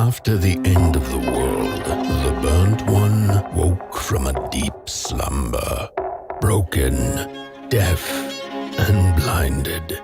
After the end of the world, the burnt one woke from a deep slumber, broken, deaf, and blinded.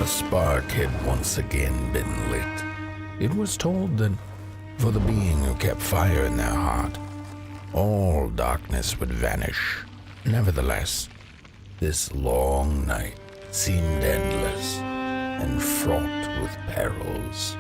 A spark had once again been lit. It was told that for the being who kept fire in their heart, all darkness would vanish. Nevertheless, this long night seemed endless and fraught with perils.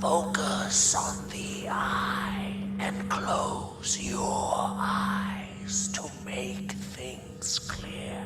Focus on the eye and close your eyes to make things clear.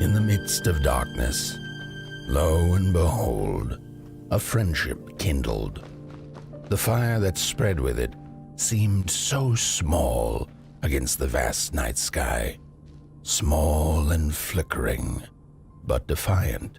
In the midst of darkness, lo and behold, a friendship kindled. The fire that spread with it seemed so small against the vast night sky, small and flickering, but defiant.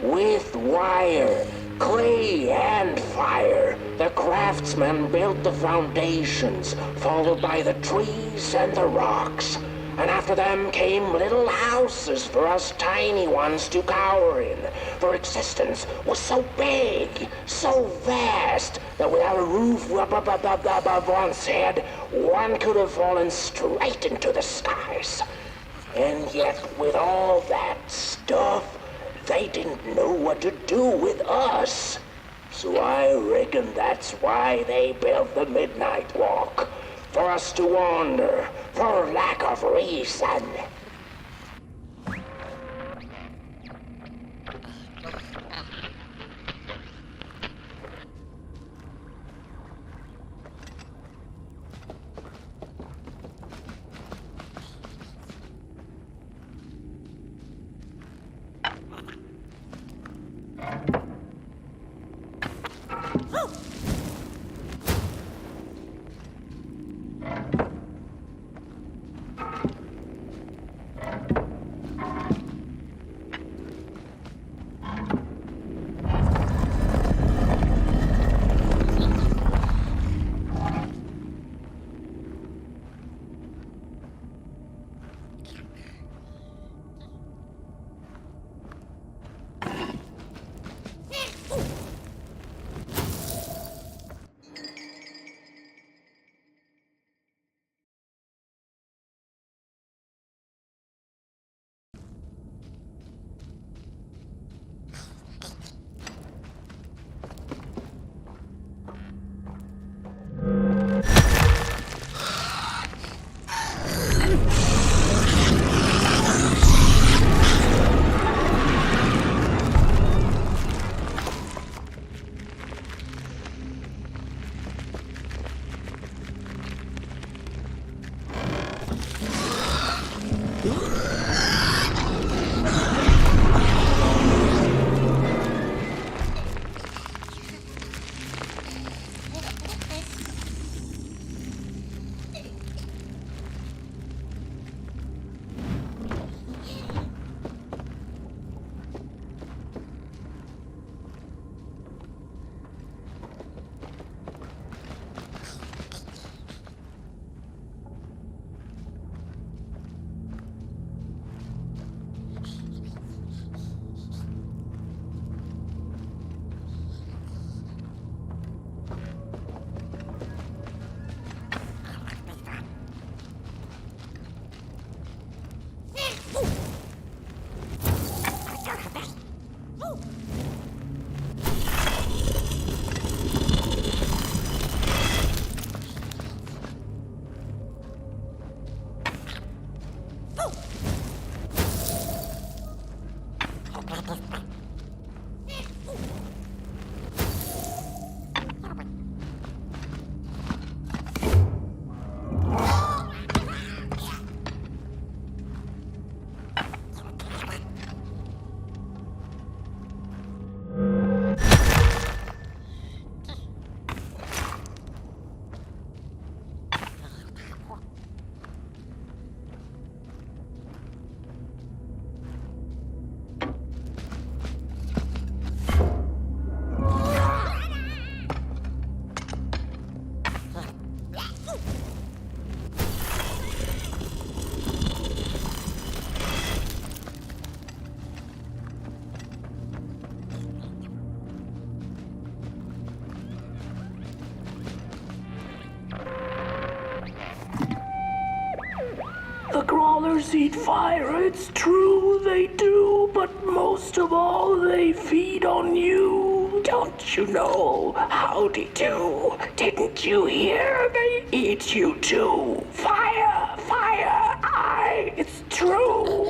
With wire, clay, and fire, the craftsmen built the foundations, followed by the trees and the rocks. And after them came little houses for us tiny ones to cower in, for existence was so big, so vast, that without a roof above one's head, one could have fallen straight into the skies. And yet, with all that stuff, they didn't know what to do with us. So I reckon that's why they built the Midnight Walk. For us to wander, for lack of reason. Fires eat fire, it's true they do, but most of all they feed on you. Don't you know? Howdy do. Didn't you hear? They eat you too. Fire, fire, aye, it's true.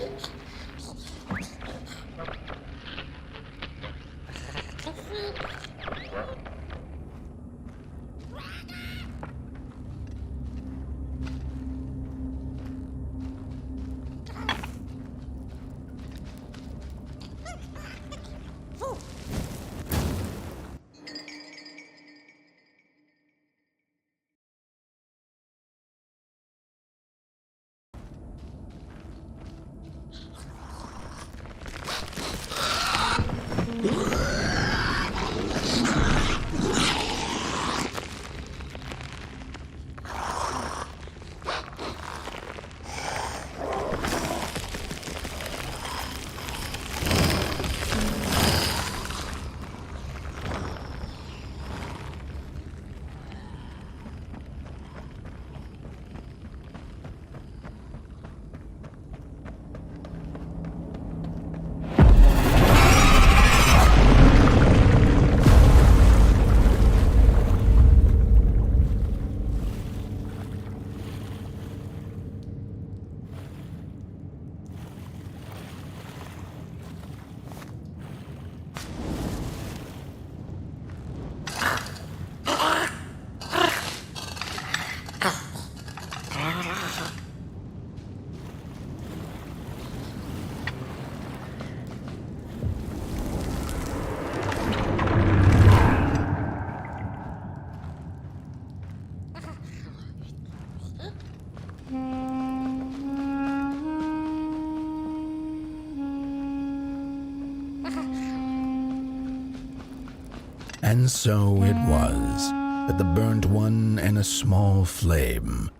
And so it was that the burnt one and a small flame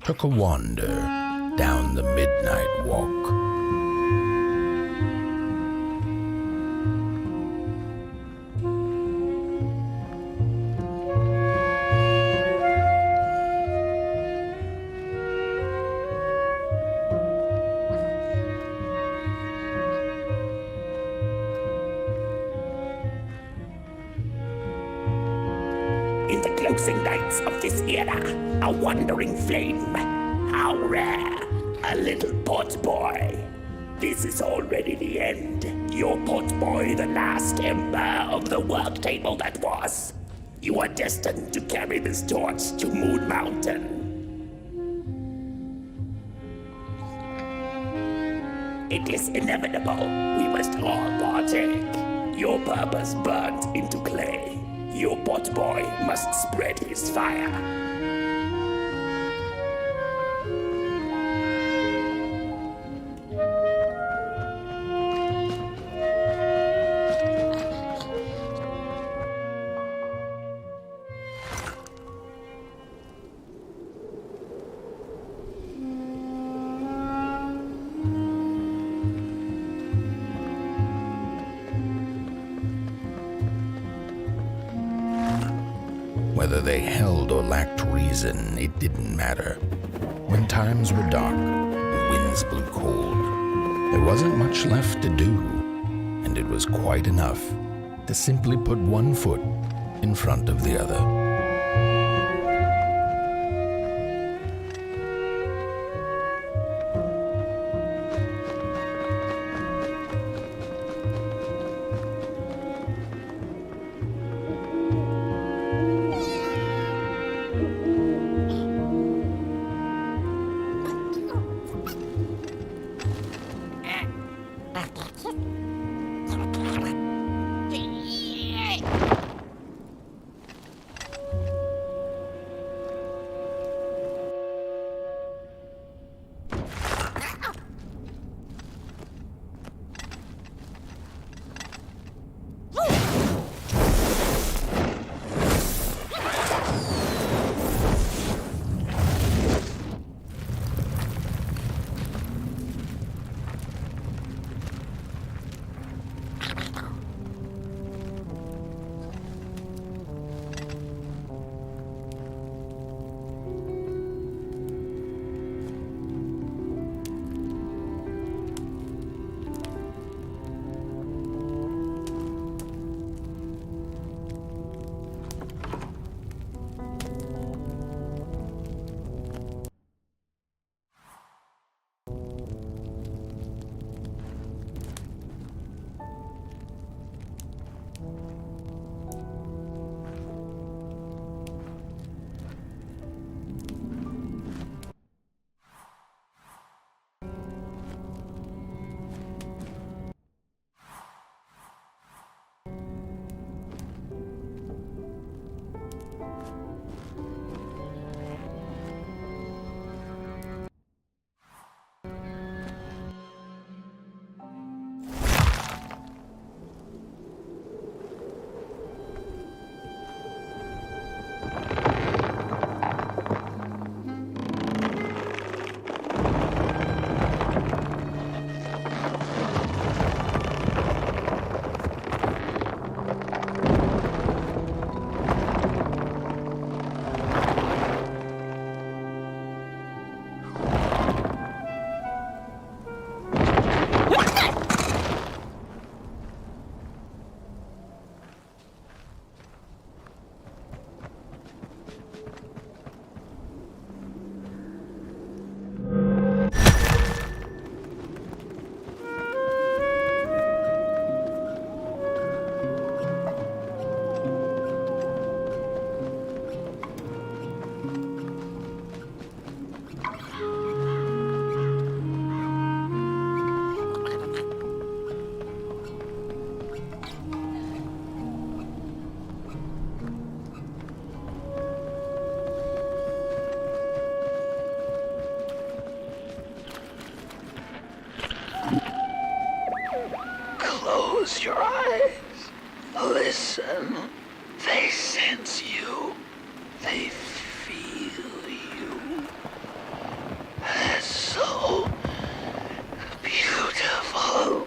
took a wander down the midnight walk. In the closing nights of this era, a wandering flame. How rare, a little pot boy. This is already the end. Your pot boy, the last ember of the work table that was. You are destined to carry this torch to Moon Mountain. It is inevitable. We must all partake. Your purpose burnt into clay. Your pot boy must spread his fire. Whether they held or lacked reason, it didn't matter. When times were dark and winds blew cold, there wasn't much left to do, and it was quite enough to simply put one foot in front of the other. Close your eyes. Listen. They sense you. They feel you. It's so beautiful.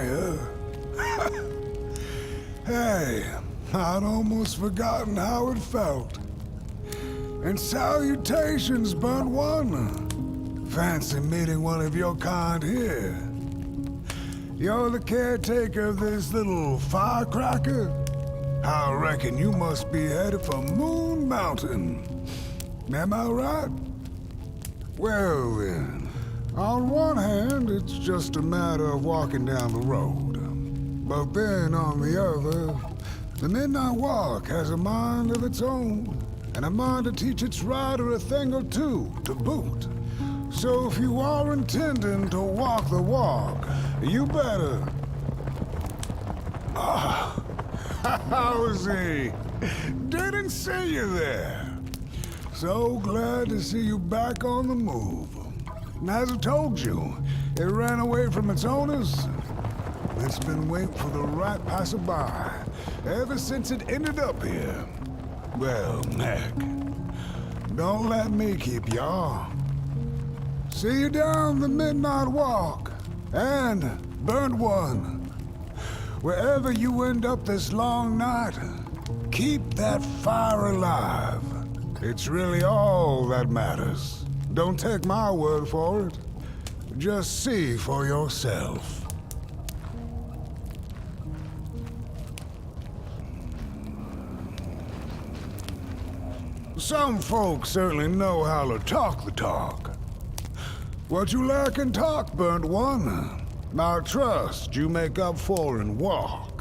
fire? Hey, I'd almost forgotten how it felt. And salutations, burnt one. Fancy meeting one of your kind here. You're the caretaker of this little firecracker? I reckon you must be headed for Moon Mountain. Am I right? Well then, on one hand, it's just a matter of walking down the road. But then on the other, the Midnight Walk has a mind of its own, and a mind to teach its rider a thing or two to boot. So if you are intending to walk the walk, you better... Ah, how's he? Didn't see you there. So glad to see you back on the move. And as I told you, it ran away from its owners. It's been waiting for the right passerby ever since it ended up here. Well, heck, don't let me keep y'all. See you down the Midnight Walk, and burnt one. Wherever you end up this long night, keep that fire alive. It's really all that matters. Don't take my word for it. Just see for yourself. Some folks certainly know how to talk the talk. What you lack in talk, burnt one, I trust you make up for in walk.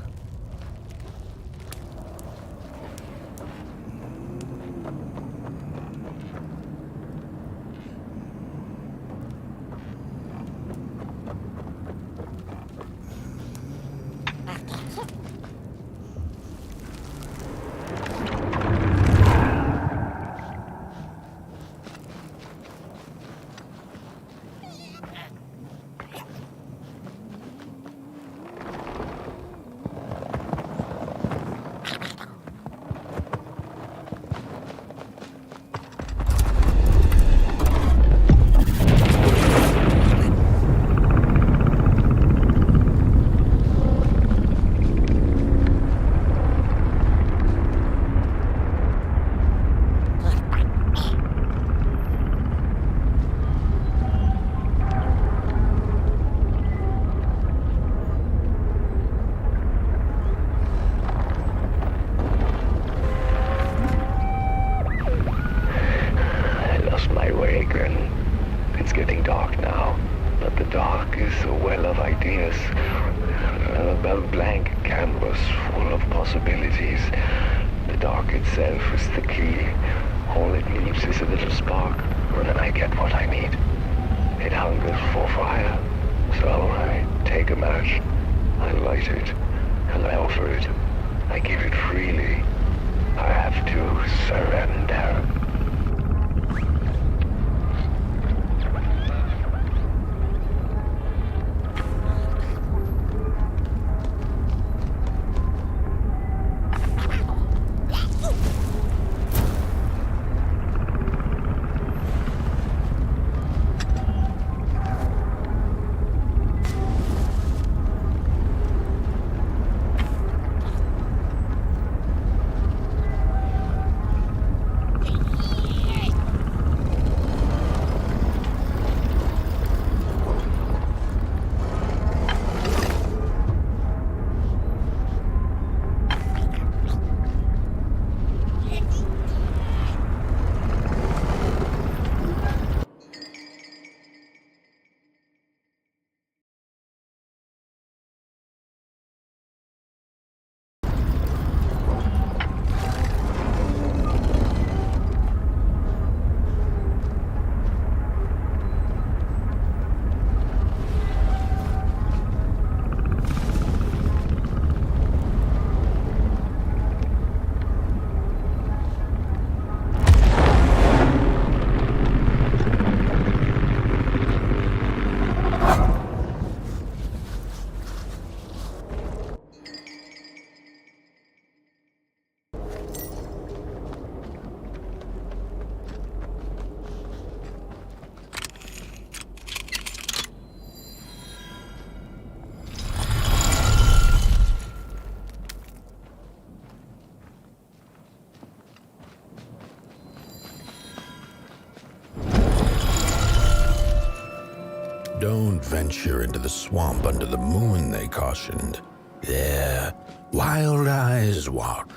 Don't venture into the swamp under the moon, they cautioned. There, wild eyes watch,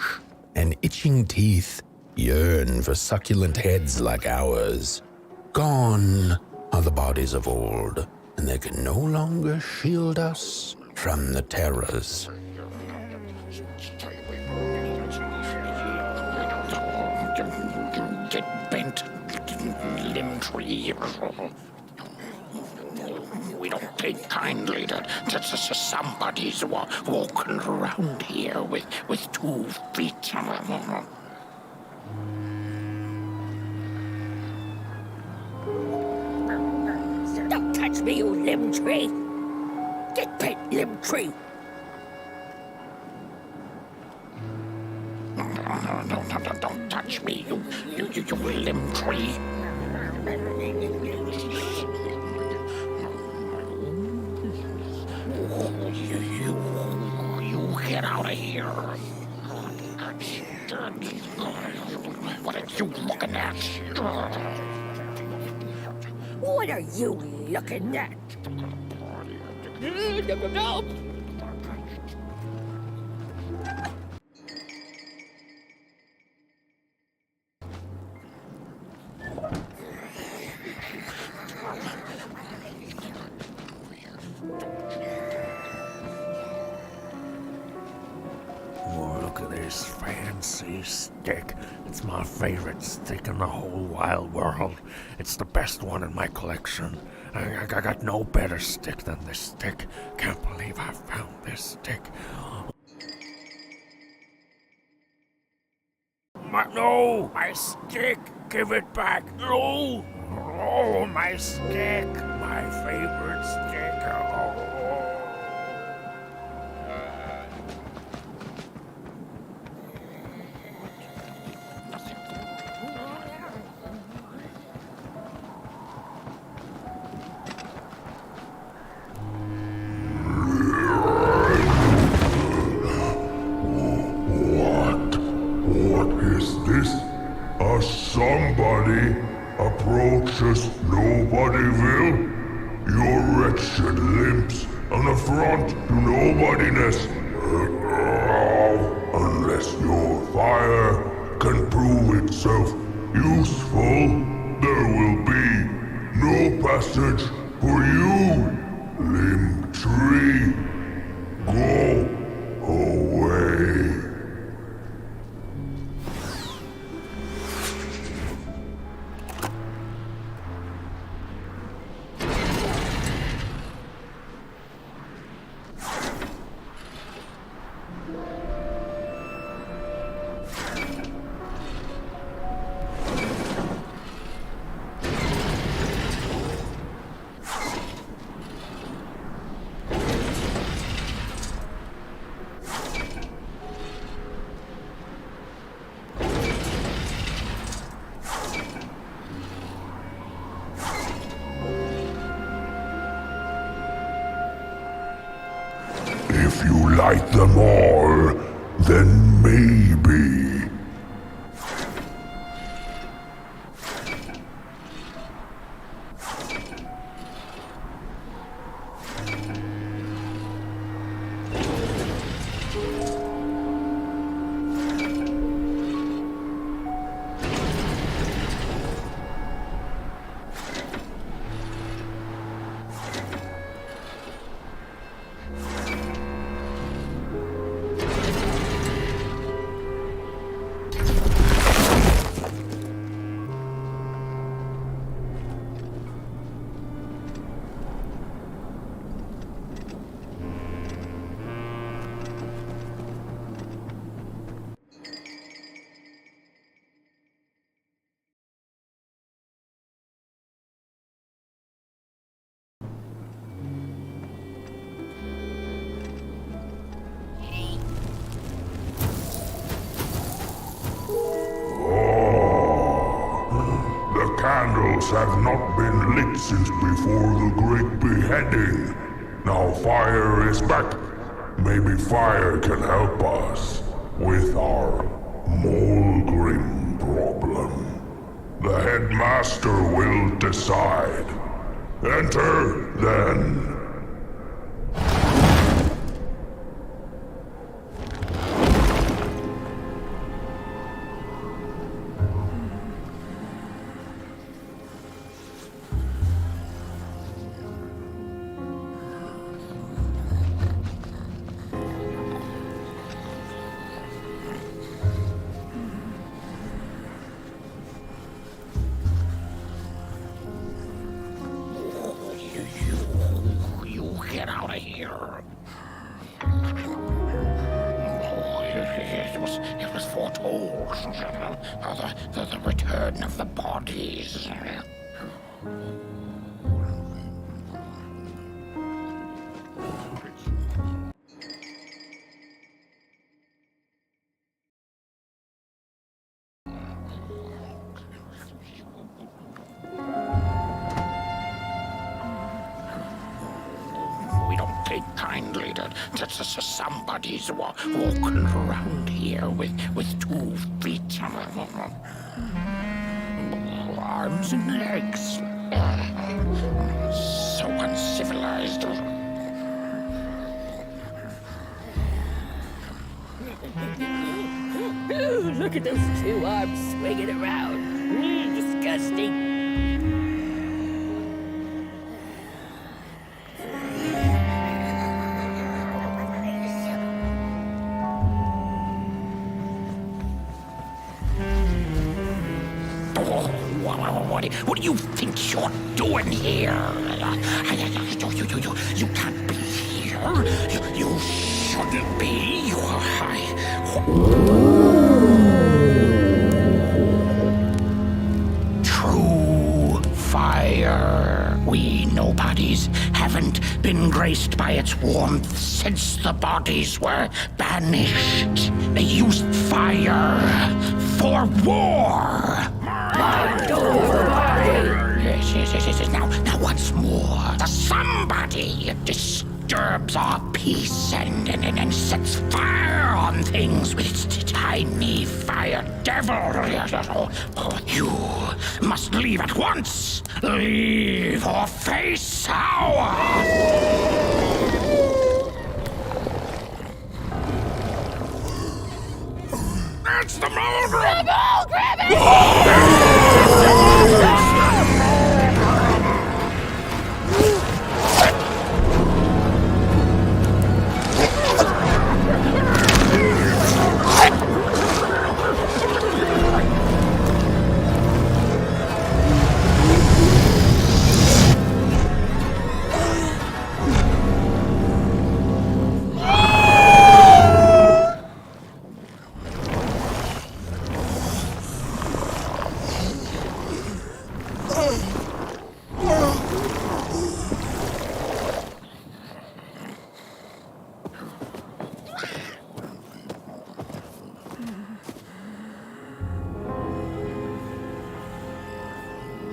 and itching teeth yearn for succulent heads like ours. Gone are the bodies of old, and they can no longer shield us from the terrors. Get bent, limb tree. We don't take kindly to somebody's walking around here with 2 feet. Don't touch me, you limb tree. Get bent, limb tree. No, don't touch me, you limb tree. You get out of here. What are you looking at? What are you looking at? No. Oh, look at this fancy stick. It's my favorite stick in the whole wide world. It's the best one in my collection. I got no better stick than this stick. Can't believe I found this stick. No, my stick! Give it back! No! Oh, my stick! My favorite stick! Oh. What is this? Somebody approaches Nobodyville? Your wretched limbs, an affront to nobodiness. Unless your fire can prove itself useful, there will be no passage for you, limb tree. Go away. If you light them all, then maybe. Candles have not been lit since before the great beheading. Now fire is back. Maybe fire can help us with our Molgrim problem. The headmaster will decide. Enter, then. You get out of here. It was foretold. The return of the bodies. We don't take kindly to somebody's walking around here with 2 feet, arms and legs. So uncivilized. Ooh, look at those 2 arms swinging around. Disgusting. What do you think you're doing here? You can't be here. You shouldn't be. True fire. We nobodies haven't been graced by its warmth since the bodies were banished. They used fire for war. Yes. Now once more, somebody disturbs our peace and sets fire on things with its tiny fire devil. You must leave at once. Leave or face our... It's the Mulgrim! Grab it!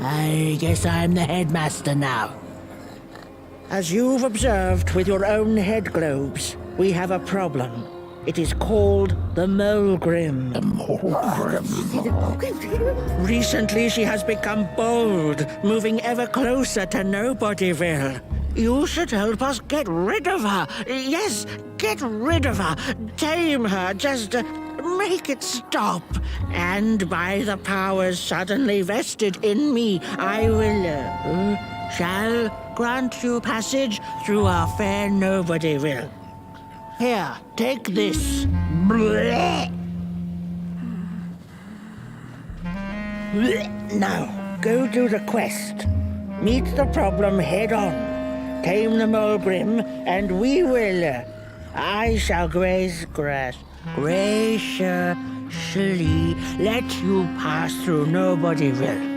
I guess I'm the headmaster now. As you've observed with your own head globes, we have a problem. It is called the Mulgrim. The Mulgrim. Recently she has become bold, moving ever closer to Nobodyville. You should help us get rid of her. Yes, get rid of her. Tame her, just make it stop. And by the powers suddenly vested in me, I will, shall grant you passage through our fair Nobodyville. Here, take this. Now, go do the quest. Meet the problem head on. Tame the Mulgrim, and we will... I shall graciously let you pass through Nobodyville.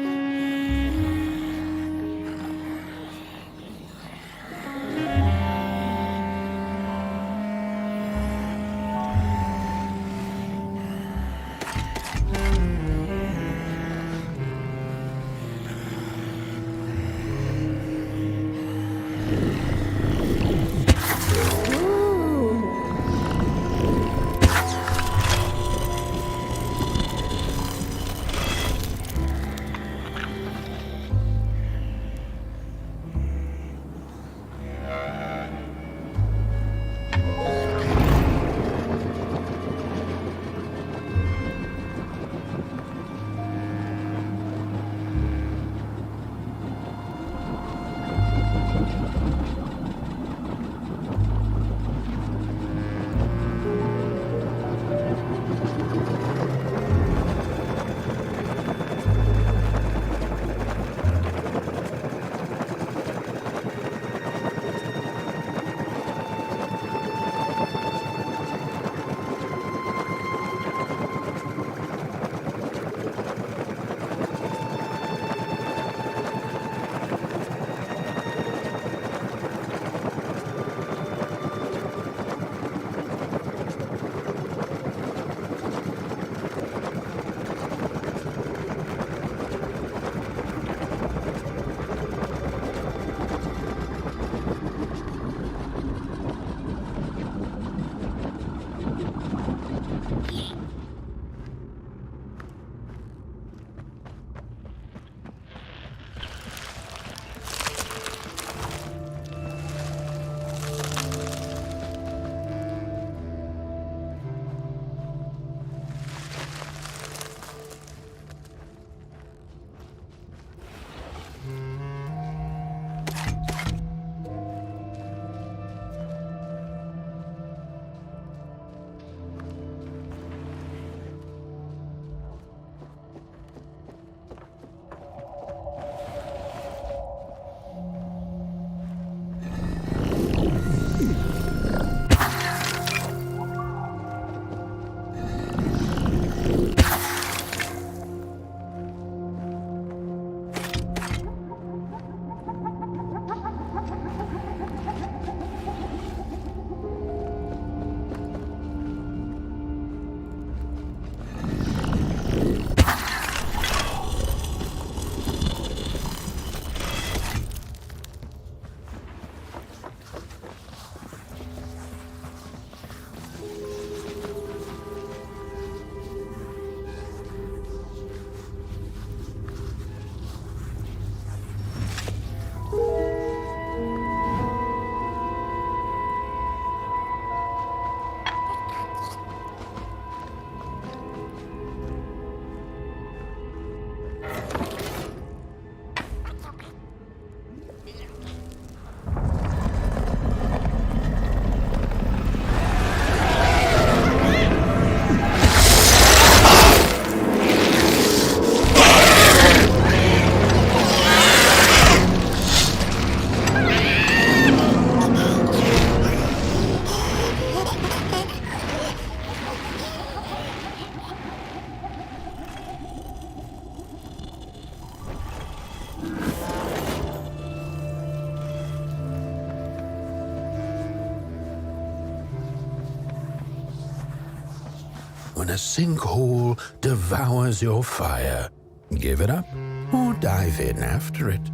when a sinkhole devours your fire. Give it up or dive in after it.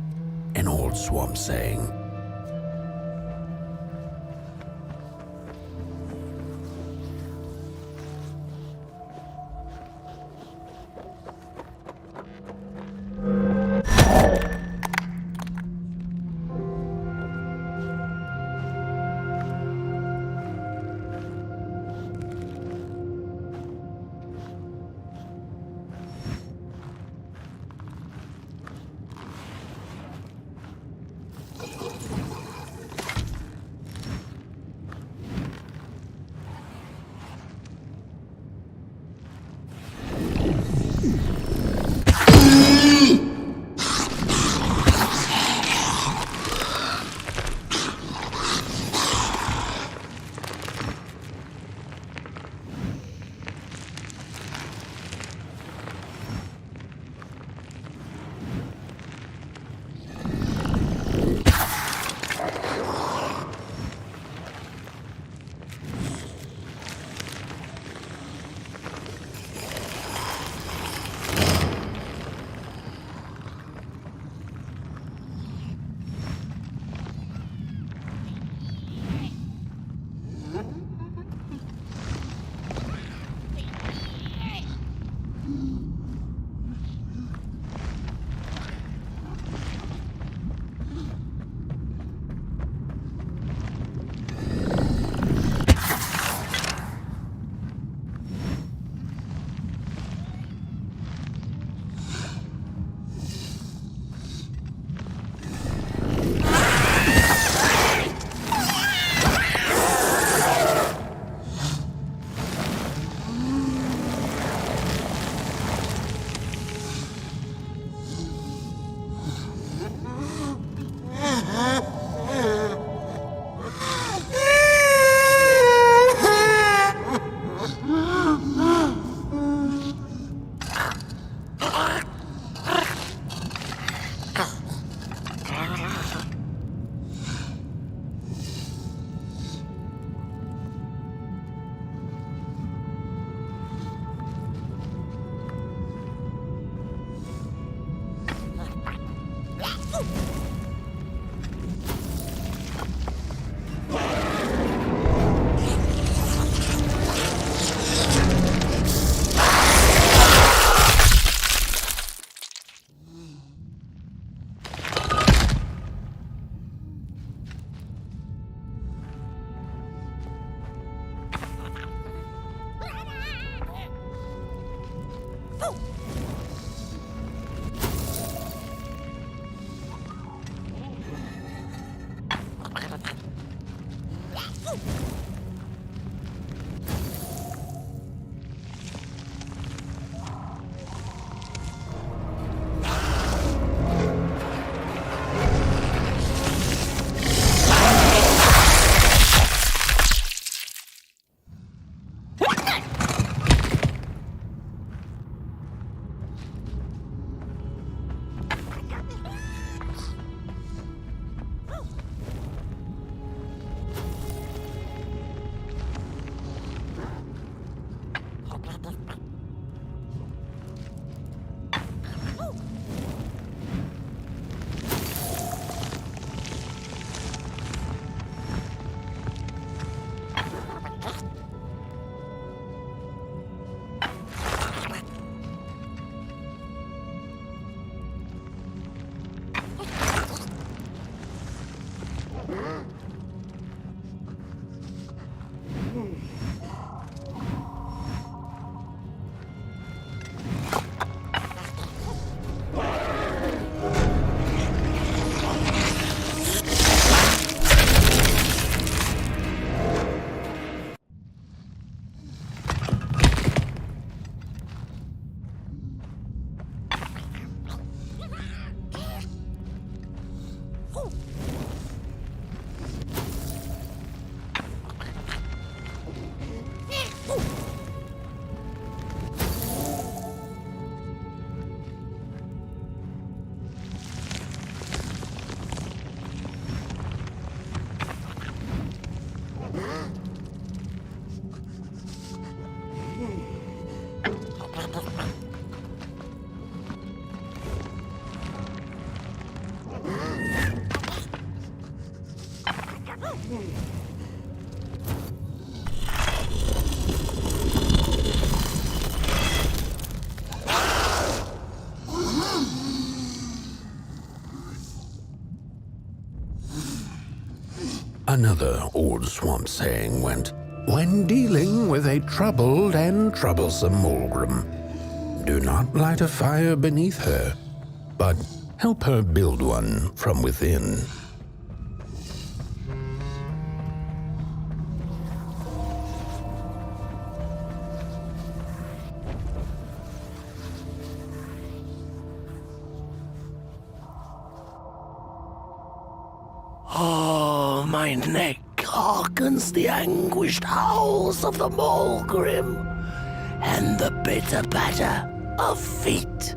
An old swamp saying. Another old swamp saying went, when dealing with a troubled and troublesome Mulgrim, do not light a fire beneath her, but help her build one from within. Oh, my neck hearkens the anguished howls of the Mulgrim, and the bitter patter of feet.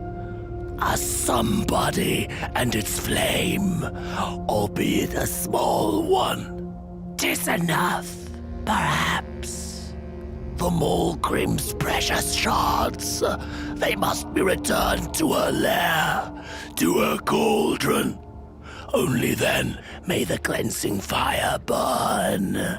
A somebody and its flame, albeit a small one. 'Tis enough, perhaps. The Mulgrim's precious shards, they must be returned to her lair, to her cauldron. Only then may the cleansing fire burn.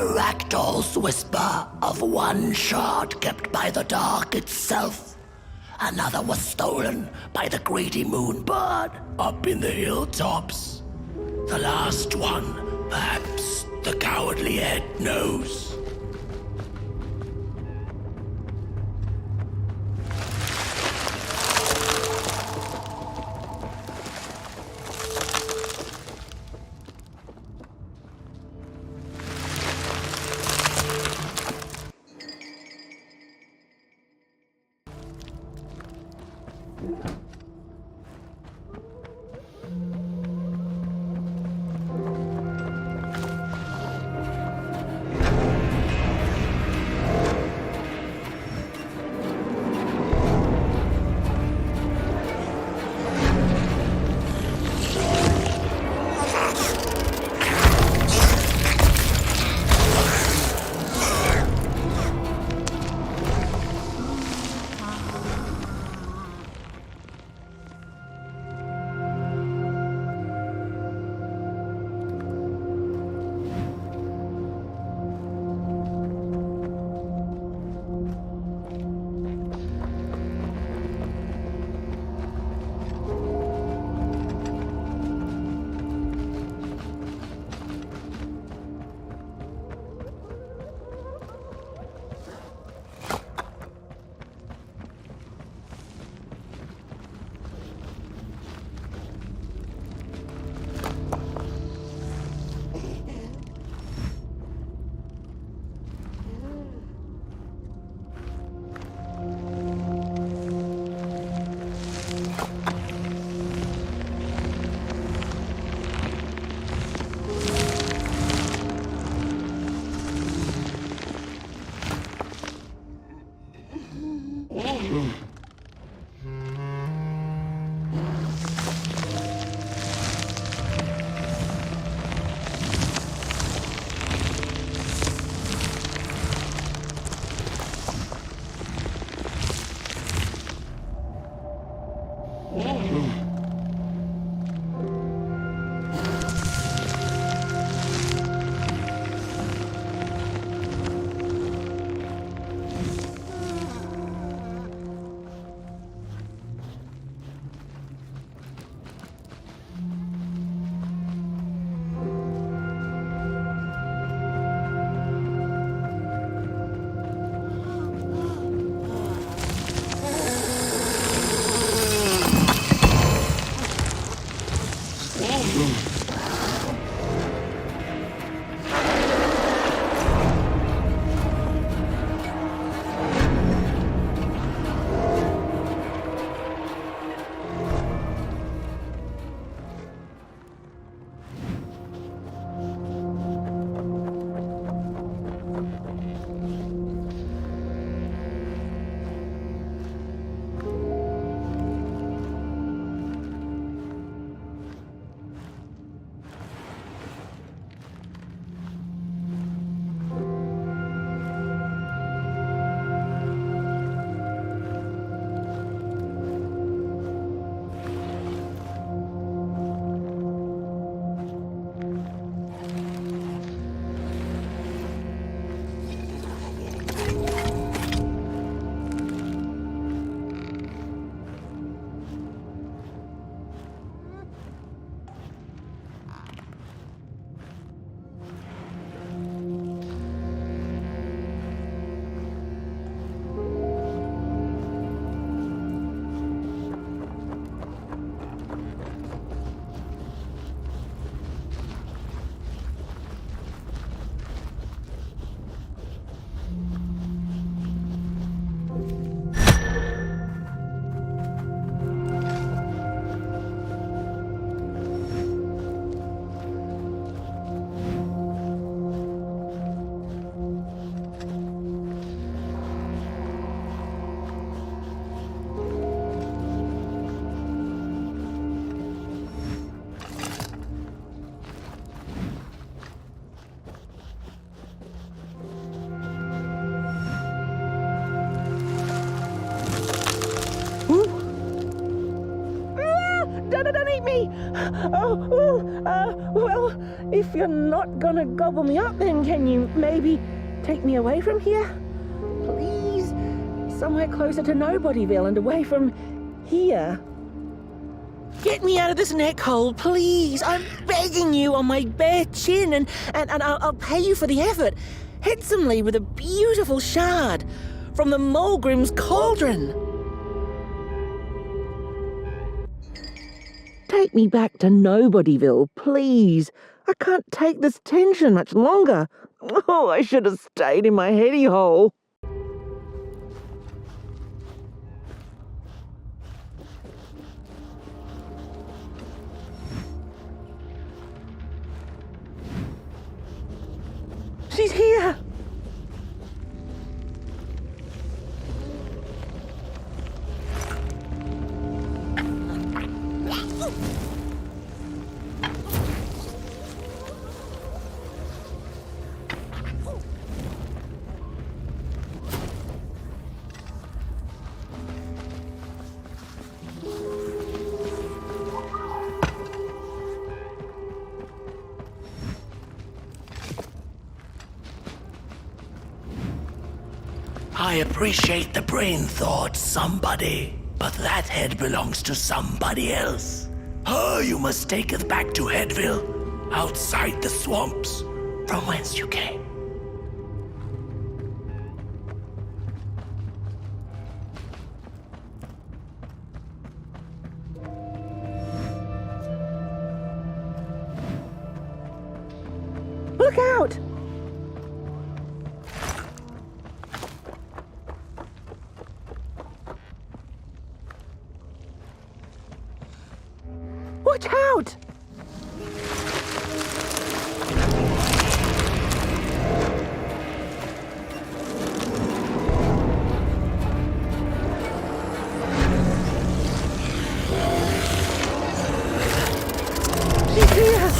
A ragdoll's whisper of one shard kept by the dark itself. Another was stolen by the greedy moonbird up in the hilltops. The last one, perhaps the cowardly head knows. Don't eat me! Oh, well, If you're not gonna gobble me up, then can you maybe take me away from here? Please? Somewhere closer to Nobodyville and away from here. Get me out of this neck hole, please. I'm begging you on my bare chin, and I'll pay you for the effort. Handsomely with a beautiful shard from the Mulgrim's cauldron. Take me back to Nobodyville, please. I can't take this tension much longer. Oh, I should have stayed in my heady hole. She's here! I appreciate the brain thought, somebody, but that head belongs to somebody else. Oh, you must take us back to Headville, outside the swamps, from whence you came. Look out! Watch out! She's here!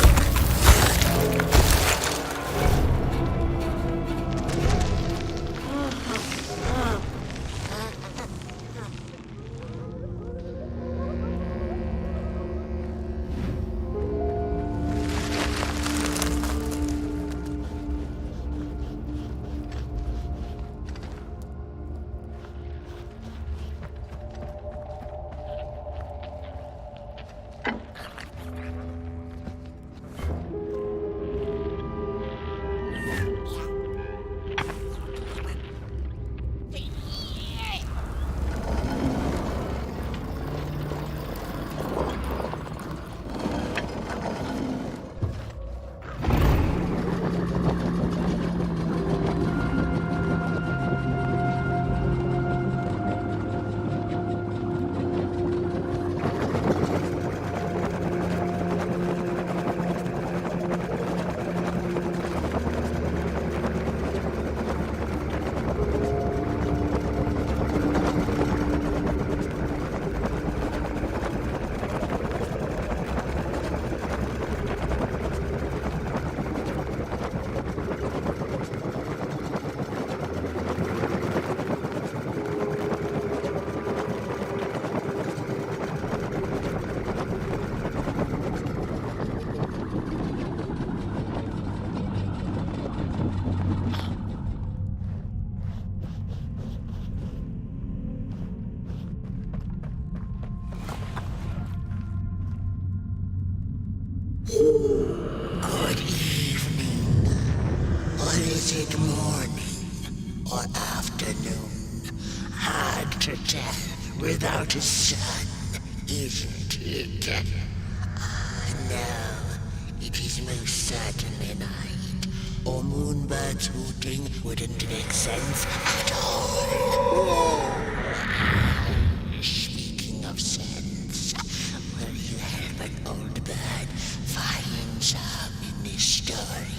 Good evening. Or is it morning or afternoon? Hard to tell without a sun, isn't it? No, it is most certainly night. Or moonbirds hooting wouldn't make sense at all. Speaking of sense, will you help an old bird find some in this story?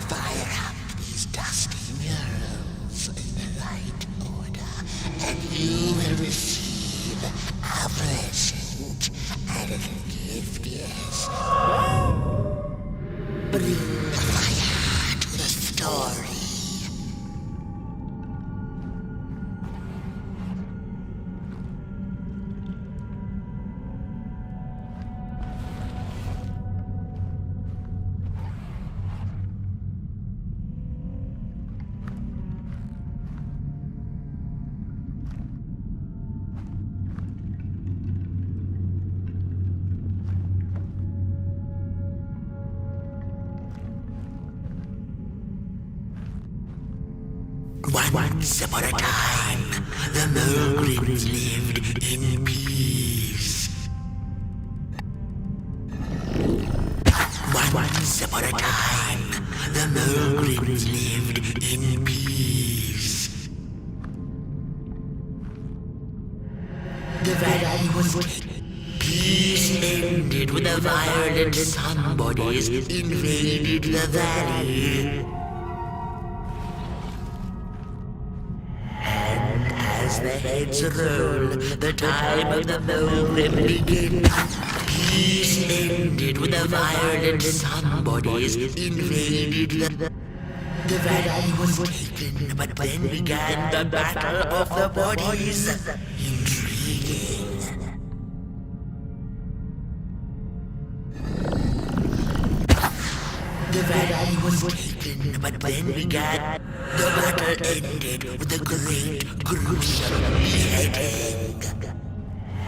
Fire up these dusty murals in the right order, and you will receive a present, a little gift, yes. Bring fire to the story. Once upon a time, the Mogrims lived in peace. Once upon a time, the Mogrims lived in peace. The valley was taken. Peace ended when the violent somebodies invaded the valley. As the heads roll, the time of the Mogrim begins. Peace ended when the violent somebodies invaded the valley was taken, but then began the battle of the bodies. Intriguing. The valley was taken, but then began. The battle ended with a great, gruesome beheading.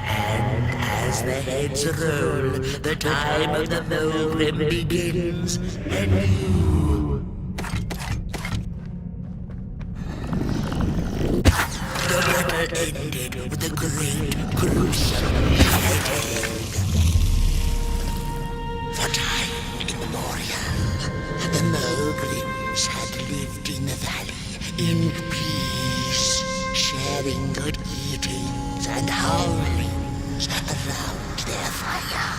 And as the heads roll, the time of the Mogrim begins anew. The battle ended with a great, gruesome beheading. For time immemorial, the Mogrims had lived in the valley in peace, sharing good eatings and howlings around their fire,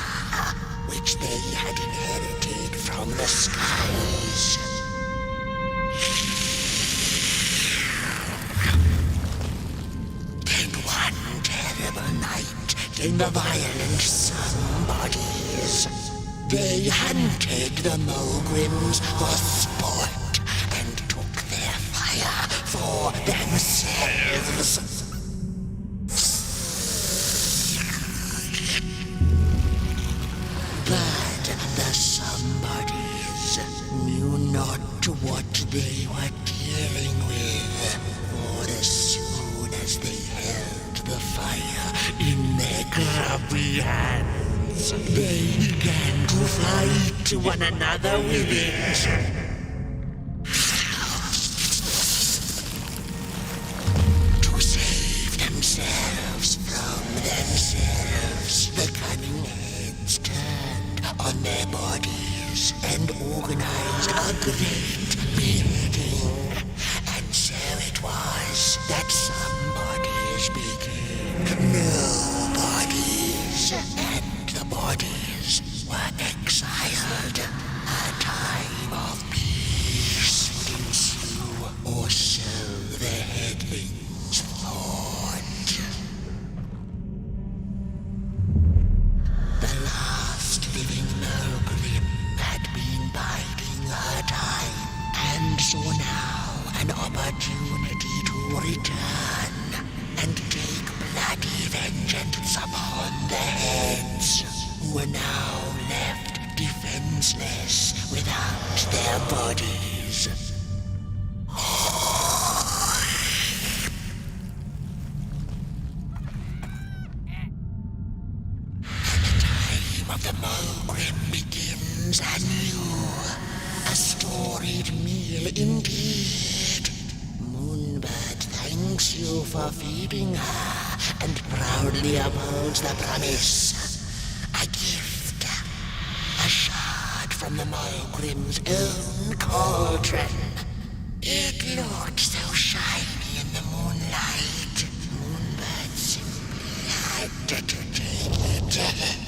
which they had inherited from the skies. Then one terrible night came the violent somebodies. They hunted the Mogrims for sport and took their fire for themselves. But the somebodies knew not what they were dealing with, for as soon as they held the fire in their grubby hands, they began to fight one another with it. To save themselves from themselves, the cunning heads turned on their bodies and organized a great beheading. And so it was that somebodies became nobodies, and the bodies were exiled. A time of peace would ensue, or so the headlings thought. The last living Mogrim had been biding her time, and saw now an opportunity to return and take bloody vengeance upon the heads, who were now left defenseless without their bodies. The time of the Mogrim begins anew. A storied meal indeed. Moonbird thanks you for feeding her and proudly upholds the promise. A gift, a shard from the Mogrim's own cauldron. It looked so shiny in the moonlight. Moonbird simply had to take it.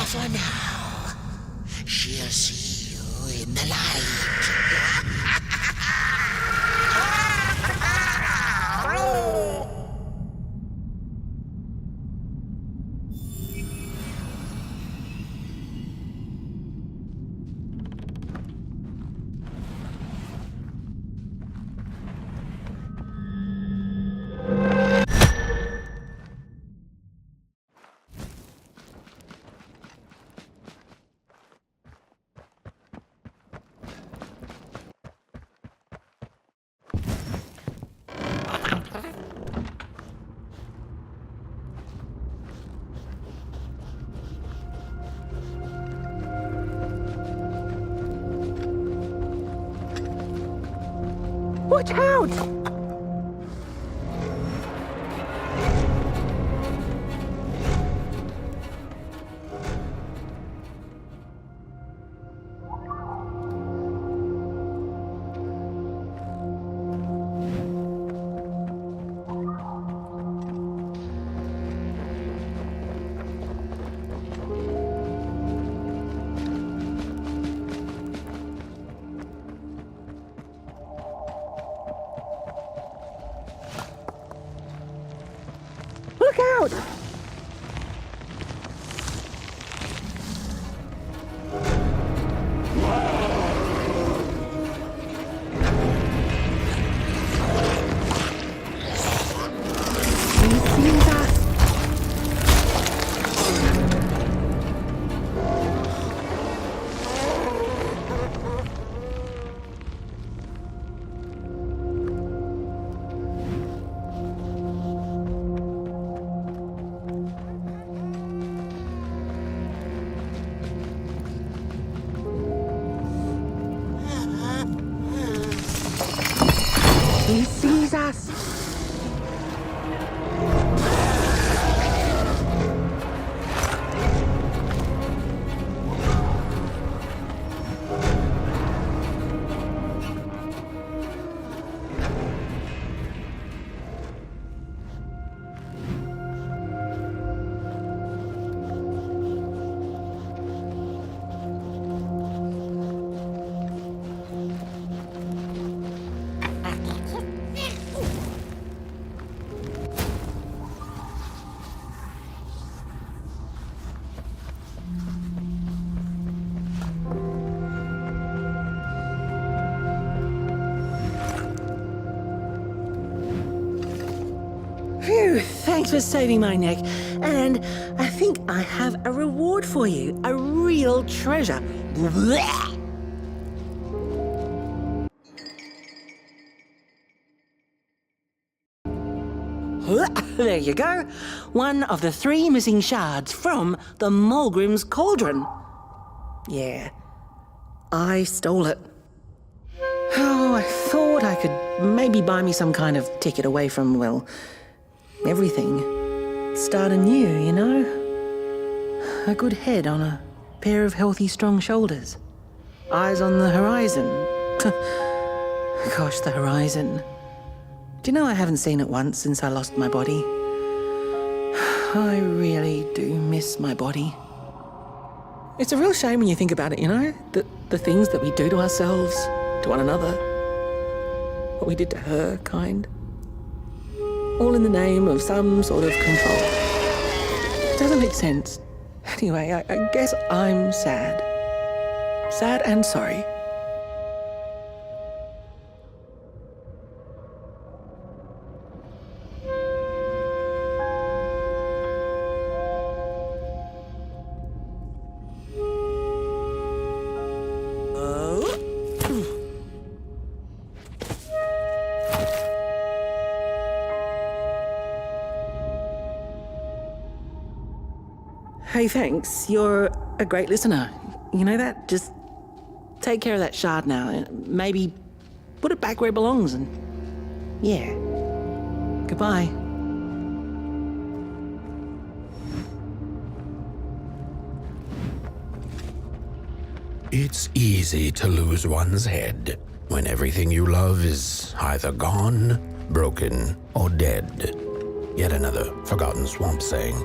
For now, she'll see you in the light. Watch out! Look out! He sees us. He sees us. Phew, thanks for saving my neck. And I think I have a reward for you. A real treasure. Blech. There you go. One of the 3 missing shards from the Mulgrim's Cauldron. Yeah, I stole it. Oh, I thought I could maybe buy me some kind of ticket away from, well, everything. Start anew, you know? A good head on a pair of healthy, strong shoulders. Eyes on the horizon. Gosh, the horizon. Do you know I haven't seen it once since I lost my body? I really do miss my body. It's a real shame when you think about it, you know? The things that we do to ourselves, to one another. What we did to her, kind. All in the name of some sort of control. It doesn't make sense. Anyway, I guess I'm sad. Sad and sorry. Hey, thanks. You're a great listener. You know that? Just take care of that shard now and maybe put it back where it belongs and... yeah. Goodbye. It's easy to lose one's head when everything you love is either gone, broken, or dead. Yet another forgotten swamp saying.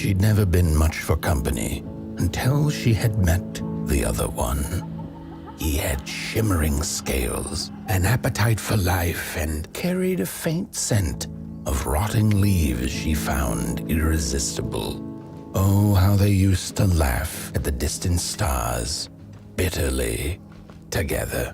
she'd never been much for company until she had met the other one. He had shimmering scales, an appetite for life, and carried a faint scent of rotting leaves she found irresistible. Oh, how they used to laugh at the distant stars, bitterly, together.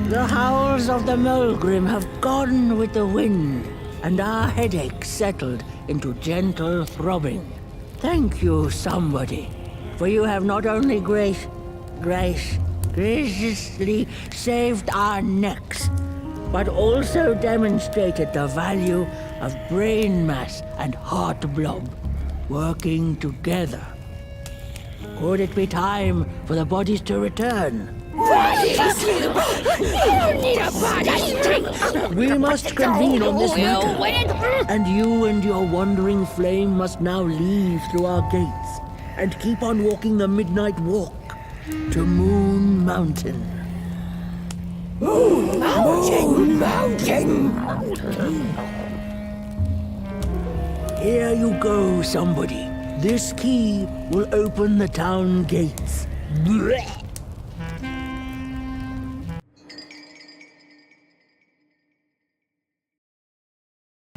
The howls of the Mulgrim have gone with the wind, and our headache settled into gentle throbbing. Thank you, somebody, for you have not only graciously saved our necks, but also demonstrated the value of brain mass and heart blob working together. Could it be time for the bodies to return? We must convene on this matter, and you and your wandering flame must now leave through our gates and keep on walking the midnight walk to Moon Mountain. Moon Mountain! Here you go, somebody. This key will open the town gates. Blech.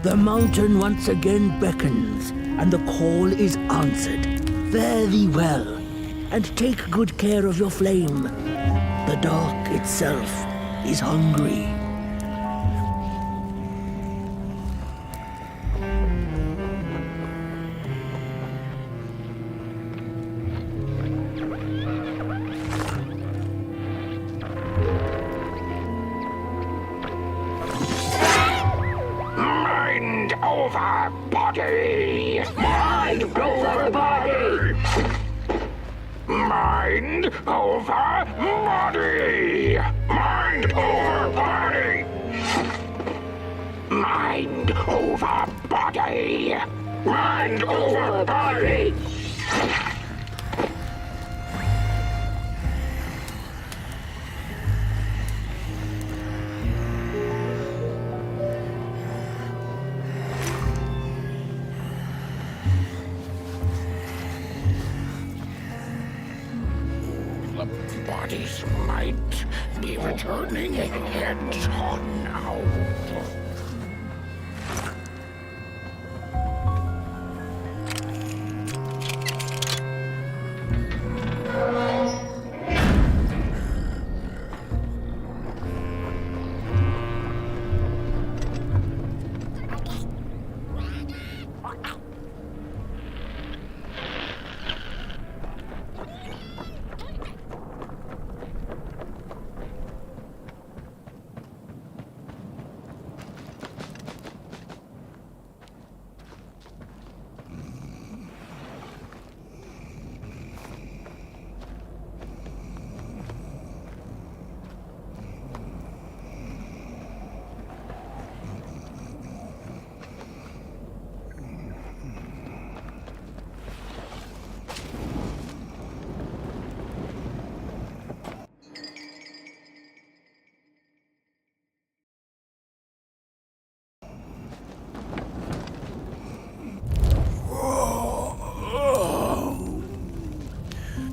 The mountain once again beckons, and the call is answered. Fare thee well, and take good care of your flame. The dark itself is hungry. Mind over body! Mind over body! Mind over body! Mind over body! Mind over body! Mind over body! The bodies might be returning ahead now.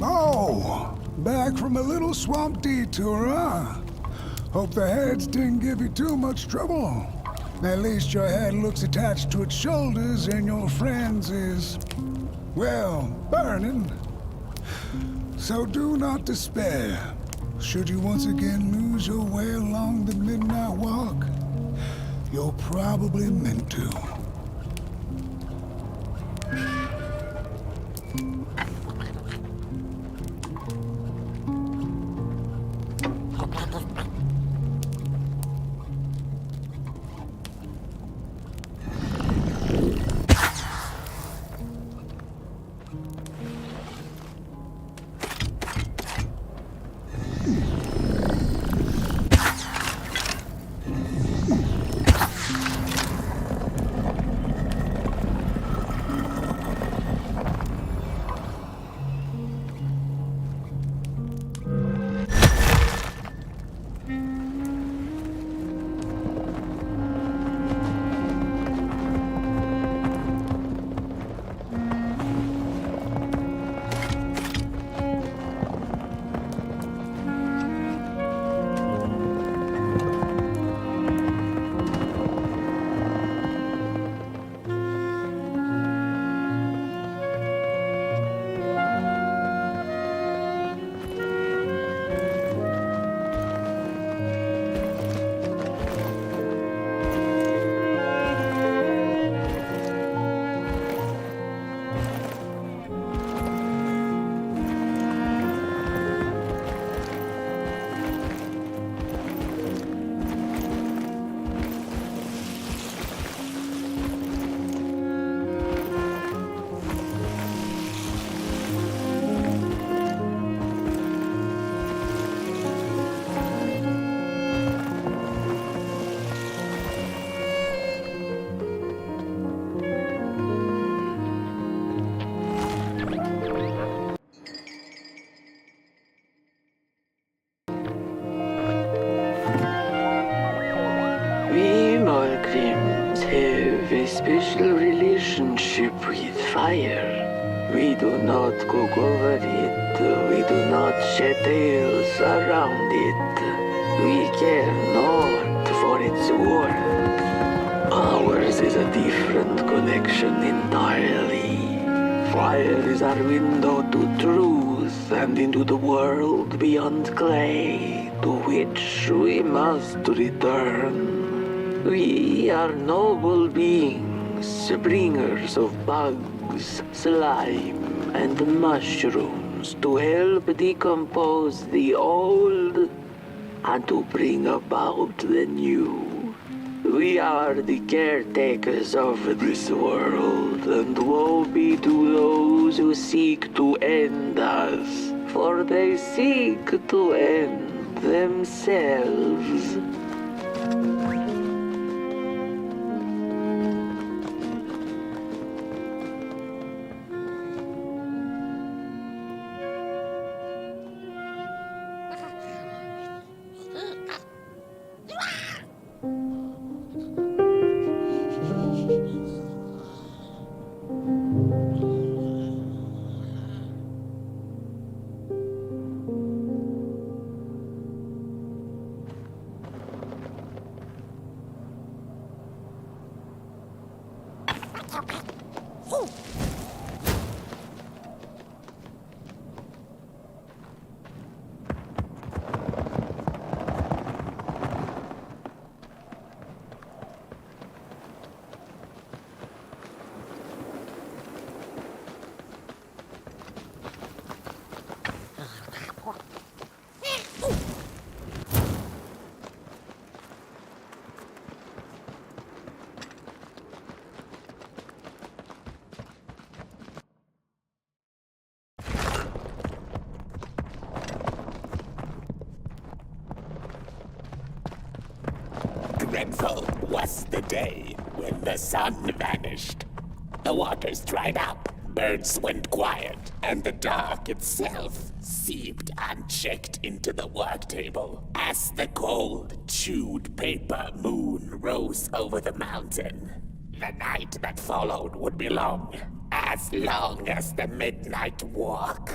Oh, back from a little swamp detour, huh? Hope the heads didn't give you too much trouble. At least your head looks attached to its shoulders and your friend's is, well, burning. So do not despair. Should you once again lose your way along the midnight walk, you're probably meant to. We Malgrims have a special relationship with fire. We do not cook over it. We do not shed tales around it. We care not for its warmth. Ours is a different connection entirely. Fire is our window to truth and into the world beyond clay, to which we must return. We are noble beings, bringers of bugs, slime, and mushrooms to help decompose the old and to bring about the new. We are the caretakers of this world, and woe be to those who seek to end us, for they seek to end themselves. Dreadful was the day when the sun vanished. The waters dried up, birds went quiet, and the dark itself seeped unchecked into the work table as the cold, chewed paper moon rose over the mountain. The night that followed would be long as the midnight walk.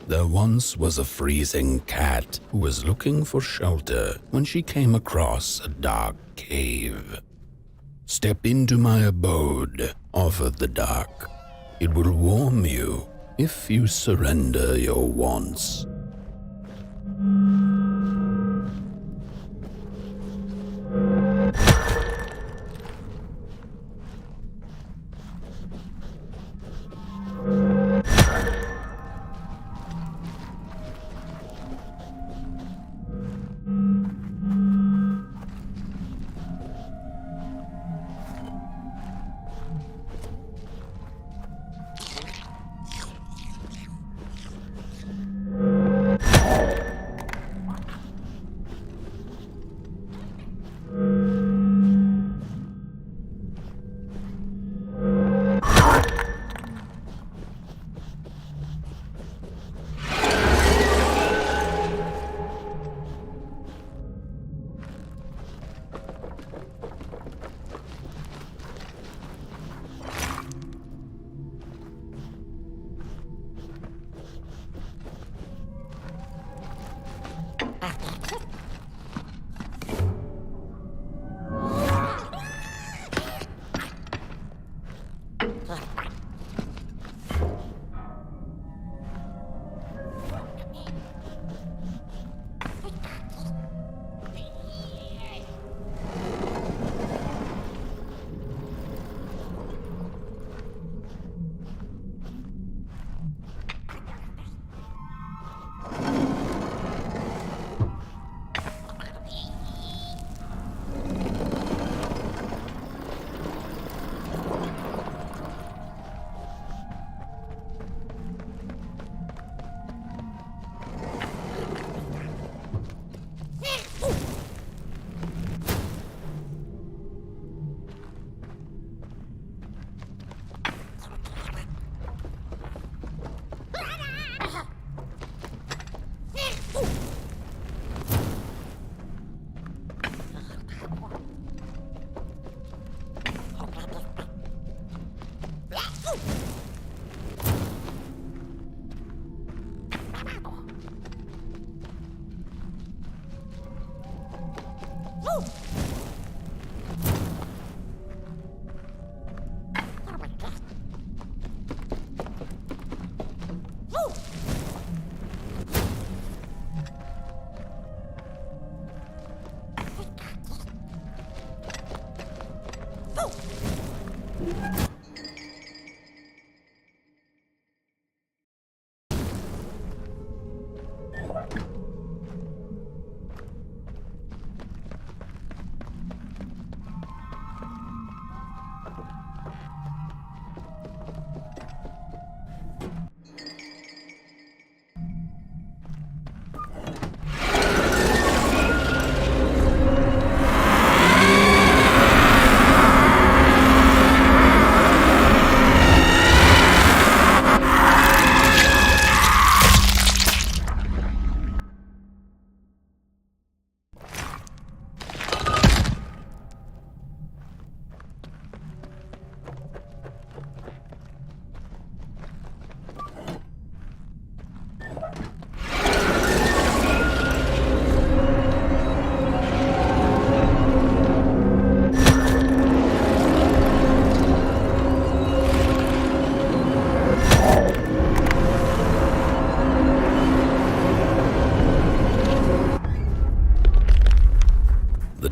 There once was a freezing cat who was looking for shelter when she came across a dark cave. "Step into my abode," offered the dark. "It will warm you if you surrender your wants."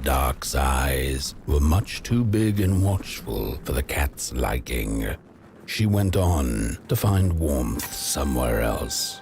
Dark's eyes were much too big and watchful for the cat's liking. She went on to find warmth somewhere else.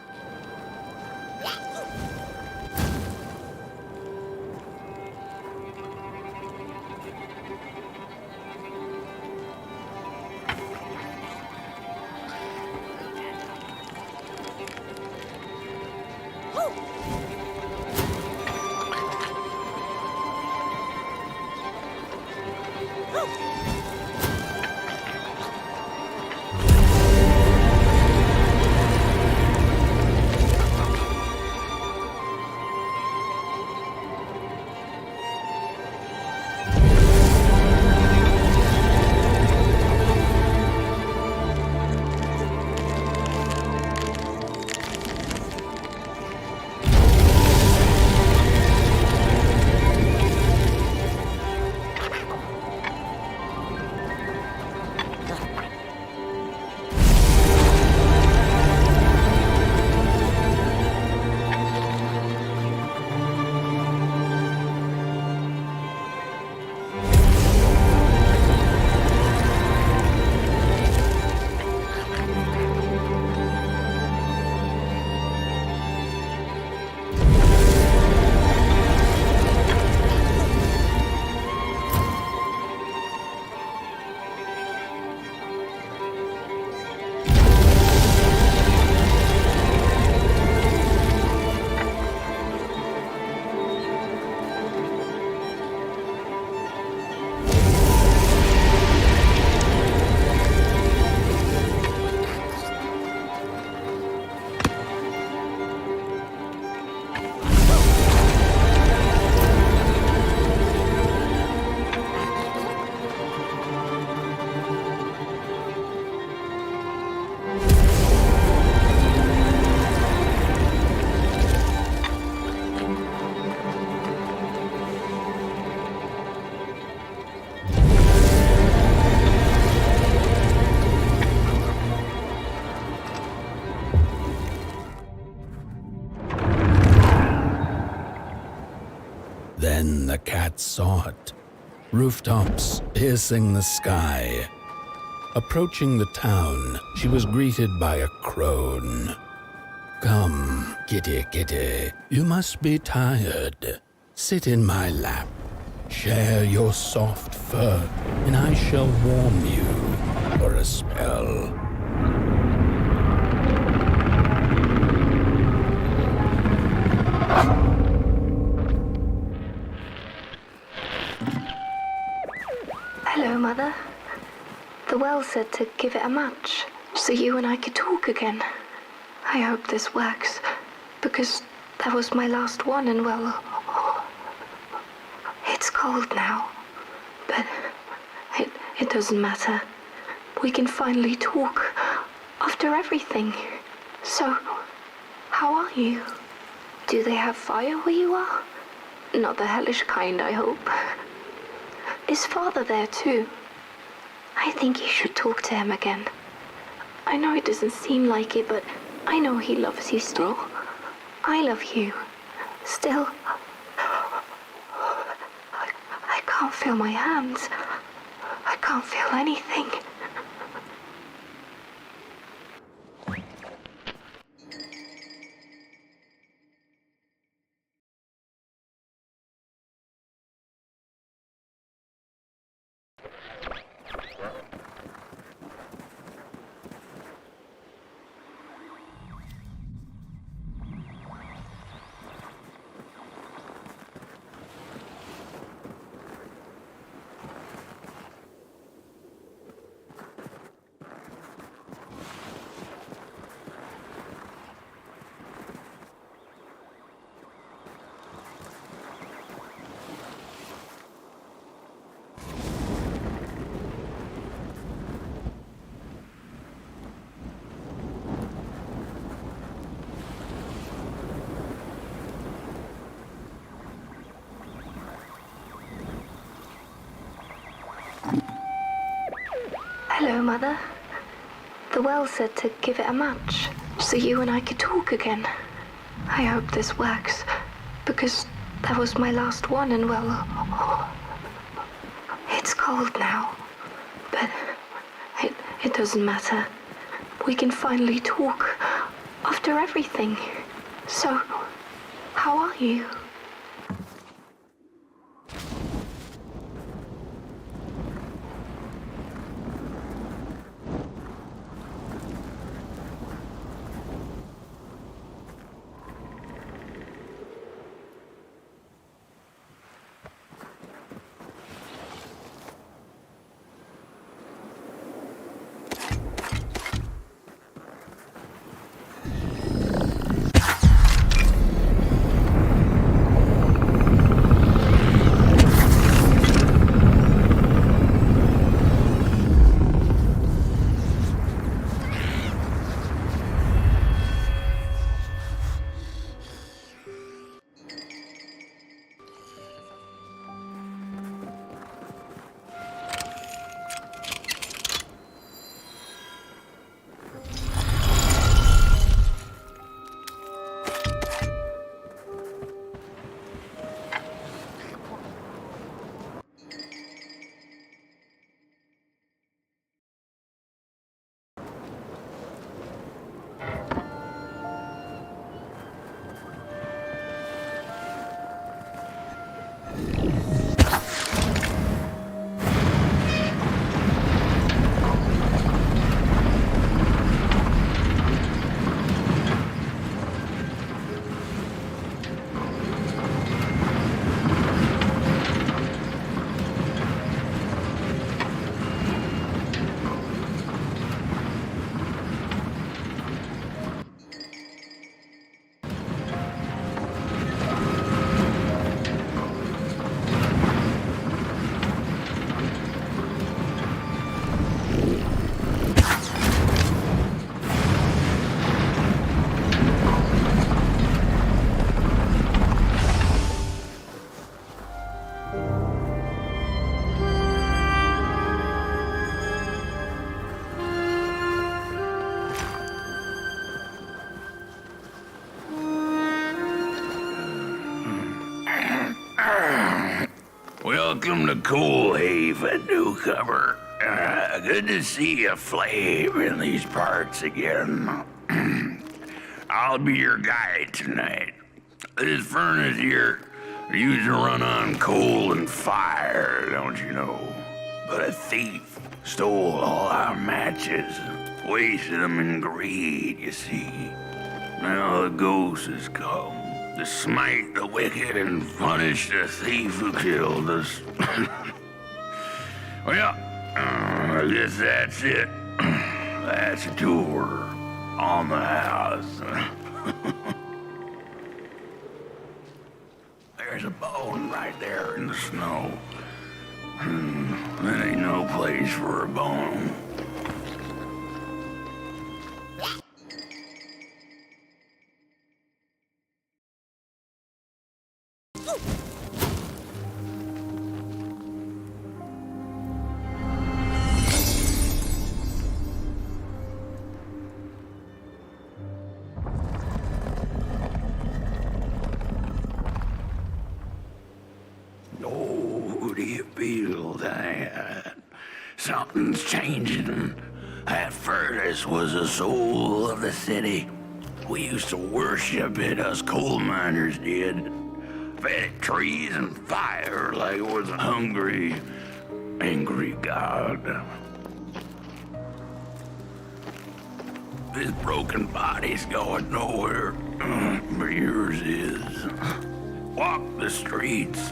Then the cat saw it. Rooftops piercing the sky. Approaching the town, she was greeted by a crone. Come, kitty, kitty, you must be tired. Sit in my lap. Share your soft fur, and I shall warm you for a spell. Hello, Mother. The well said to give it a match, so you and I could talk again. I hope this works, because that was my last one, and well, it's cold now. But it doesn't matter. We can finally talk after everything. So, how are you? Do they have fire where you are? Not the hellish kind, I hope. Is Father there too? I think you should talk to him again. I know it doesn't seem like it, but I know he loves you still. I love you. Still. I can't feel my hands. I can't feel anything. Hello, Mother. The well said to give it a match, so you and I could talk again. I hope this works, because that was my last one, and well, it's cold now. But it doesn't matter. We can finally talk after everything. So, how are you? Welcome to Cool Haven, newcomer. Good to see a flame in these parts again. I'll be your guide tonight. This furnace here used to run on coal and fire, don't you know? But a thief stole all our matches, wasted them in greed, you see. Now the ghost has come to smite the wicked and punish the thief who killed us. Well, I guess that's it. That's a tour on the house. There's a bone right there in the snow. There ain't no place for a bone. Oh, do you feel that? Something's changing. That furnace was the soul of the city. We used to worship it, us coal miners did. Fed it trees and fire like it was a hungry, angry god. This broken body's going nowhere, but yours is. Walk the streets.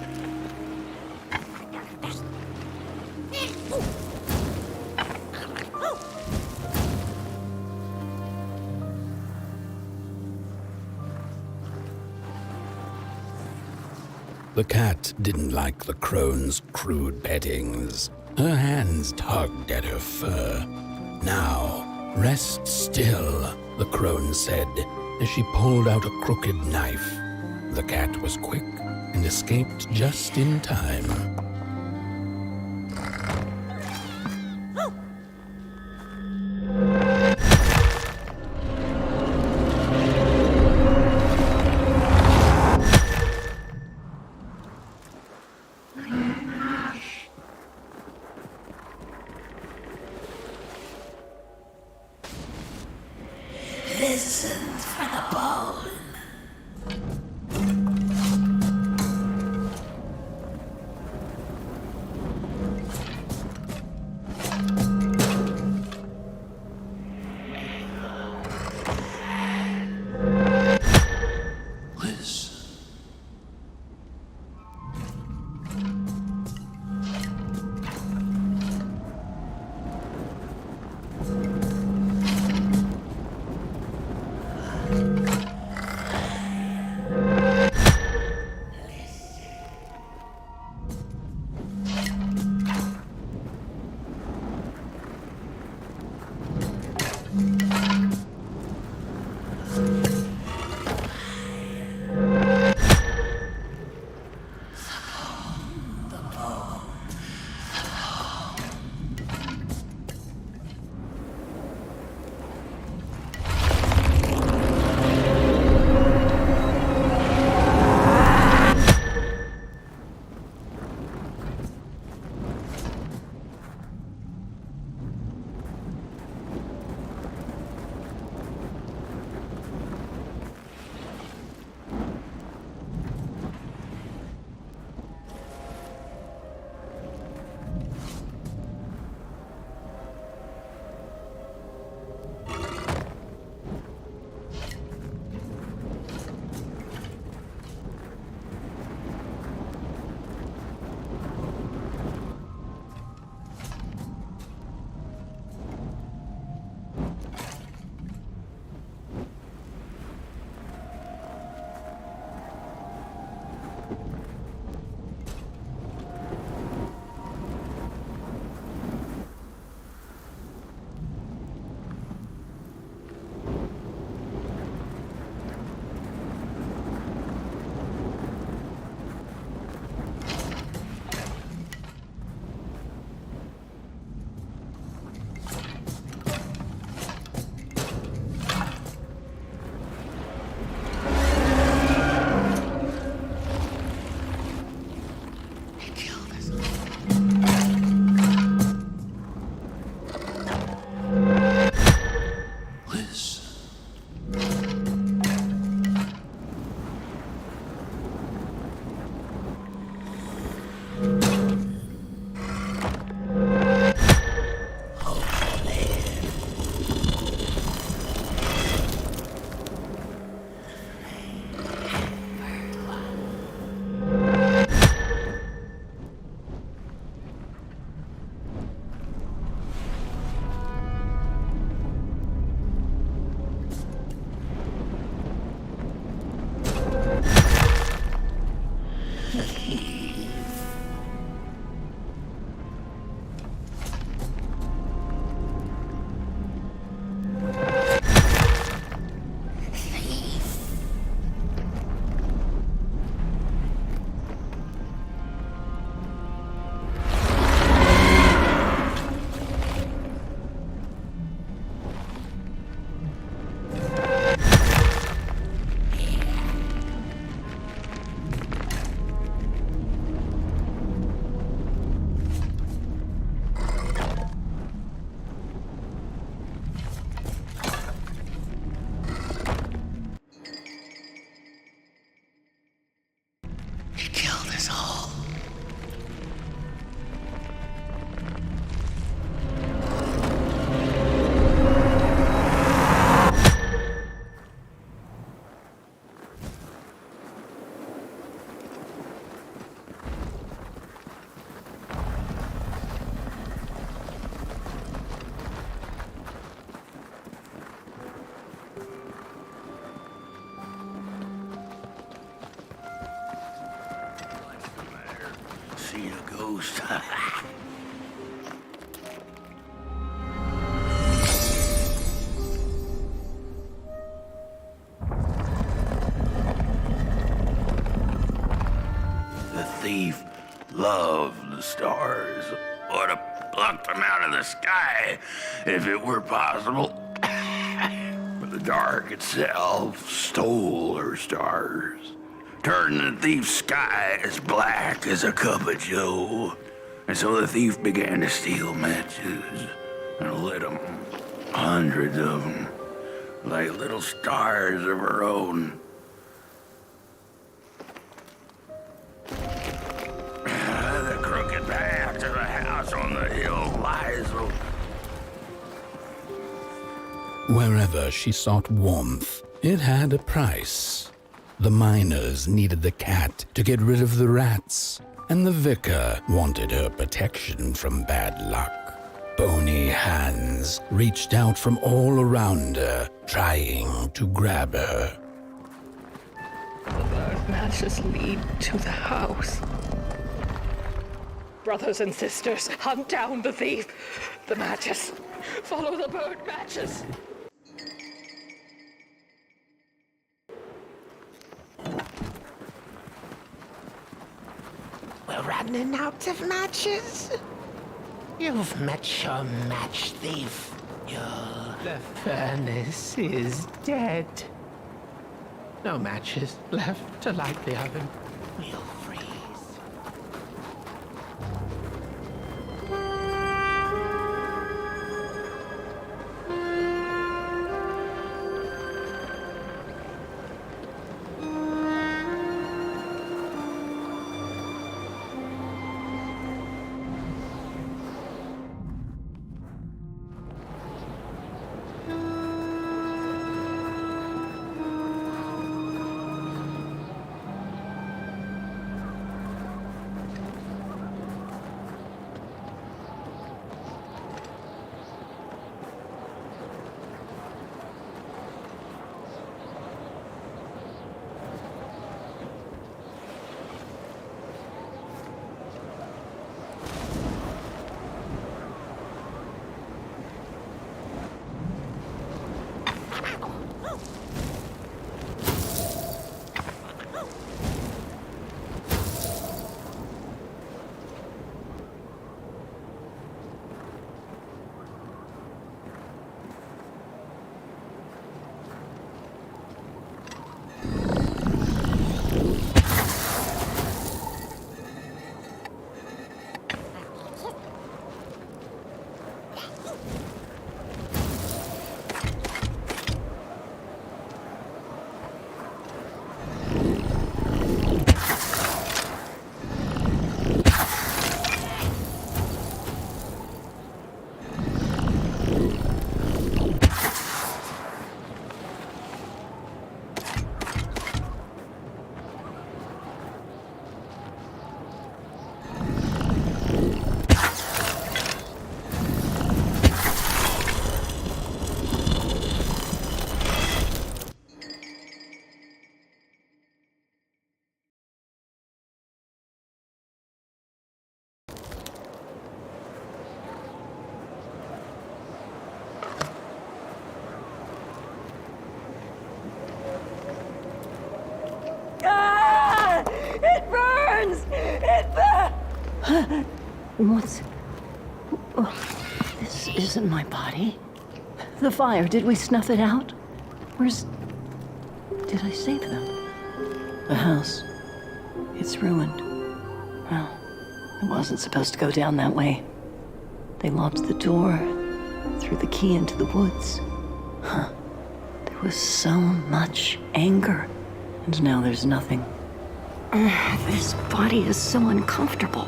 The cat didn't like the crone's crude pettings. Her hands tugged at her fur. Now, rest still, the crone said, as she pulled out a crooked knife. The cat was quick and escaped just in time. Listen for the bone. seen a ghost. The thief loved the stars. Would have plucked them out of the sky if it were possible. But the dark itself stole her stars, turned the thief's sky as black as a cup of joe. And so the thief began to steal matches and lit them, hundreds of them, like little stars of her own. The crooked path to the house on the hill lies over. Wherever she sought warmth, it had a price. The miners needed the cat to get rid of the rats, and the vicar wanted her protection from bad luck. Bony hands reached out from all around her, trying to grab her. The bird matches lead to the house. Brothers and sisters, hunt down the thief. The matches. Follow the bird matches. We're running out of matches. You've met your match thief. The furnace is dead. No matches left to light the oven. We'll freeze. It burns! It burns! What's... Oh, this isn't my body. The fire, did we snuff it out? Where's... Did I save them? The house. It's ruined. Well, it wasn't supposed to go down that way. They locked the door, threw the key into the woods. Huh. There was so much anger, and now there's nothing. This body is so uncomfortable.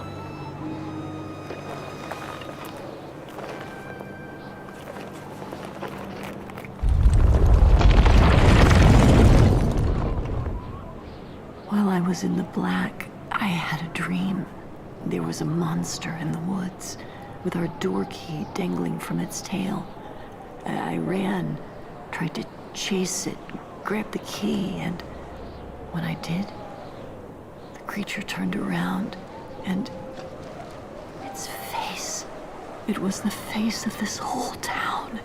While I was in the black, I had a dream. There was a monster in the woods, with our door key dangling from its tail. I ran, tried to chase it, grab the key, and when I did, the creature turned around and It was the face of this whole town.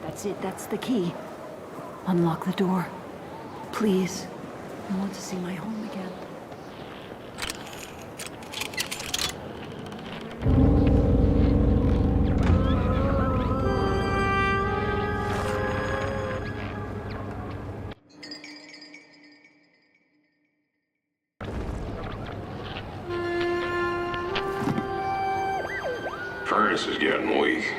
That's it, that's the key. Unlock the door. Please. I want to see my home again. Furnace is getting weak.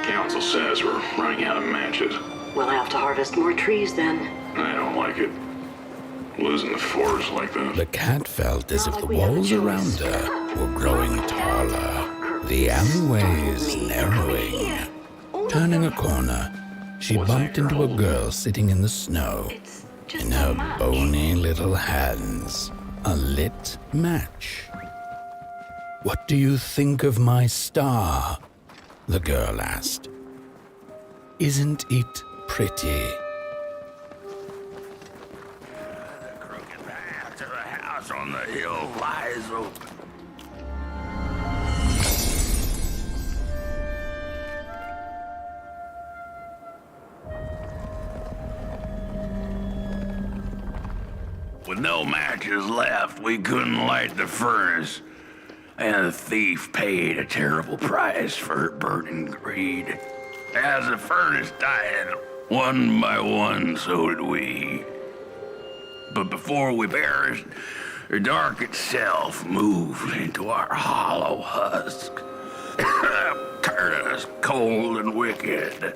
Council says we're running out of matches. We'll have to harvest more trees then. I don't like it. Losing the forest like that. The cat felt as if the walls around her were growing taller, the alleyways narrowing. Turning a corner, she bumped into a girl sitting in the snow. In her bony little hands, a lit match. "What do you think of my star?" the girl asked. "Isn't it pretty?" The crooked path to the house on the hill lies open. With no matches left, we couldn't light the furnace. And the thief paid a terrible price for her burning greed. As the furnace died, one by one, so did we. But before we perished, the dark itself moved into our hollow husk, turning us cold and wicked.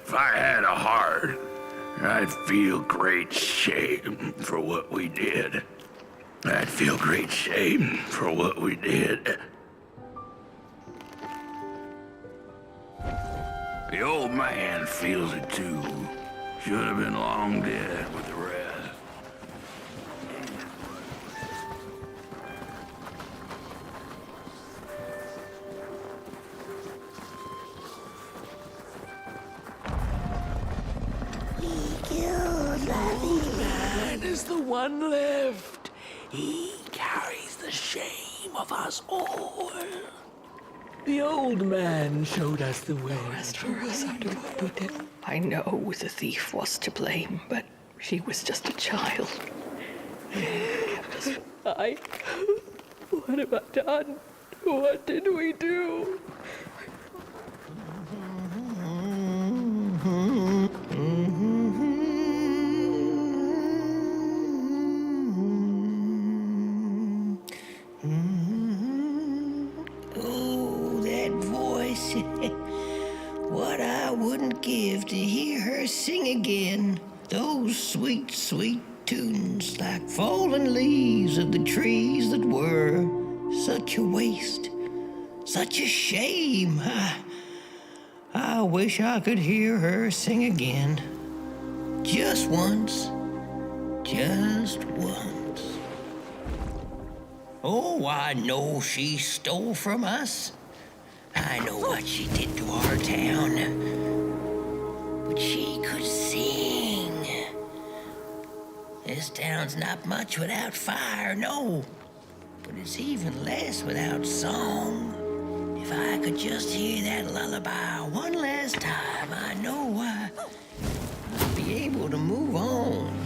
If I had a heart, I'd feel great shame for what we did. I'd feel great shame for what we did. The old man feels it too. Should have been long dead with the rest. Man is the one left. He carries the shame of us all. The old man showed us the way. As for us after what we did, I know the thief was to blame, but she was just a child. What have I done? What did we do? Oh, that voice. What I wouldn't give to hear her sing again. Those sweet, sweet tunes like fallen leaves of the trees that were. Such a waste. Such a shame. I wish I could hear her sing again. Just once. Just once. Oh, I know she stole from us. I know what she did to our town. But she could sing. This town's not much without fire, no. But it's even less without song. If I could just hear that lullaby one last time, I know I'd be able to move on.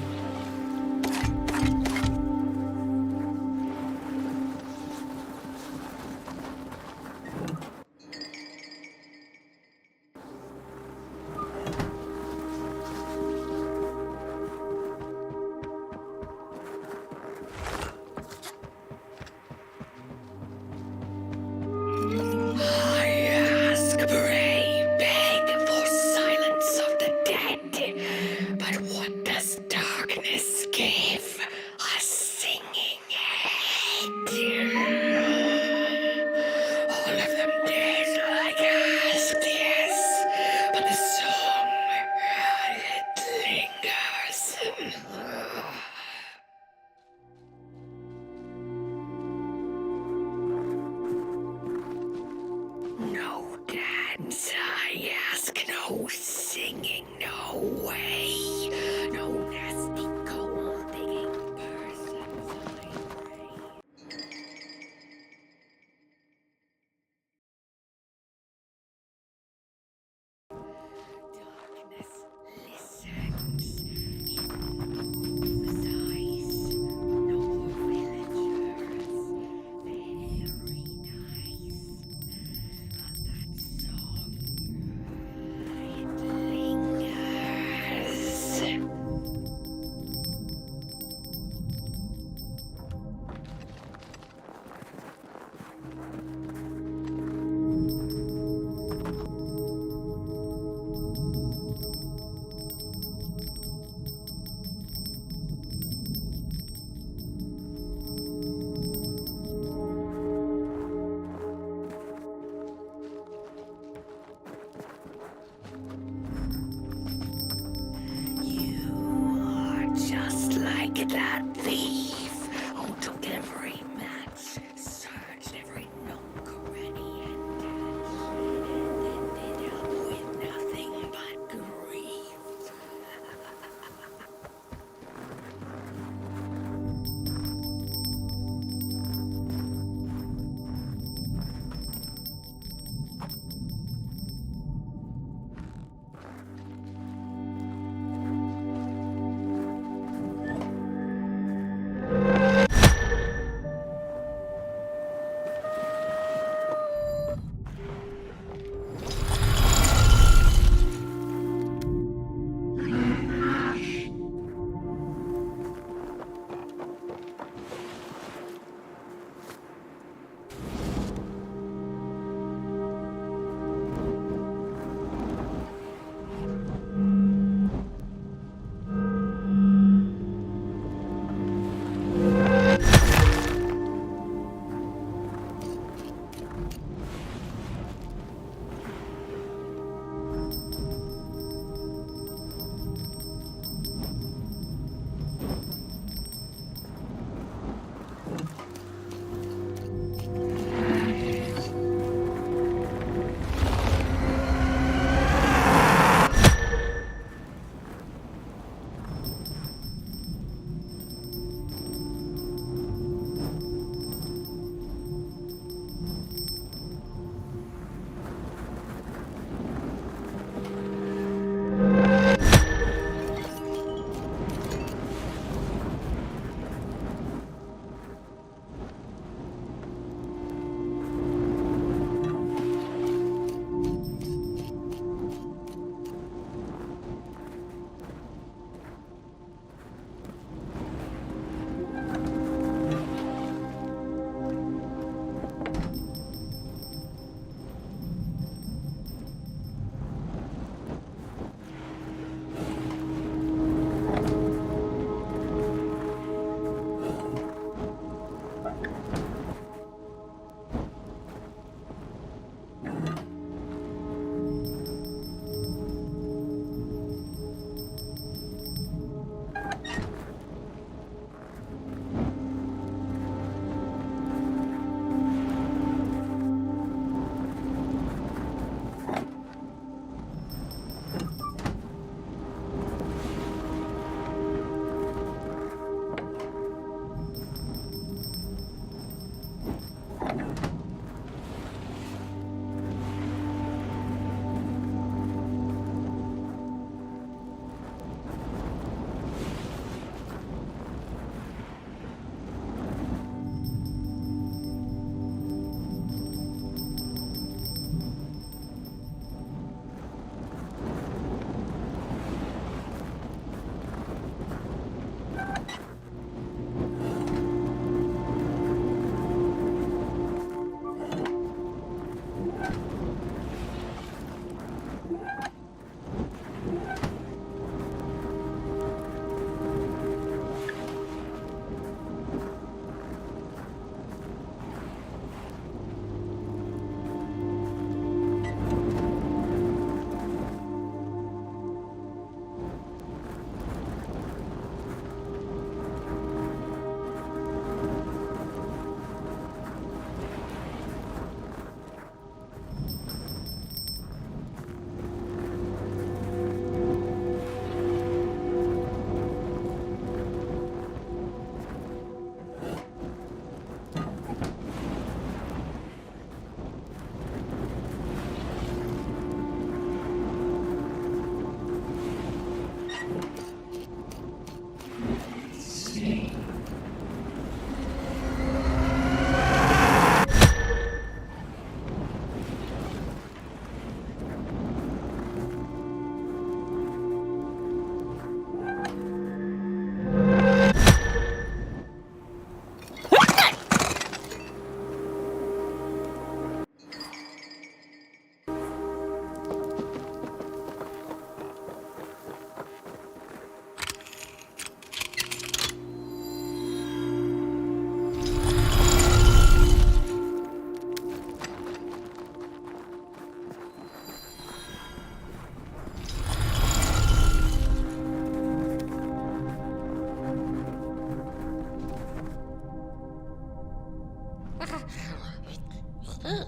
Oh,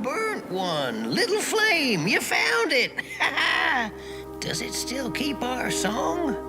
burnt one. Little flame, you found it. Does it still keep our song?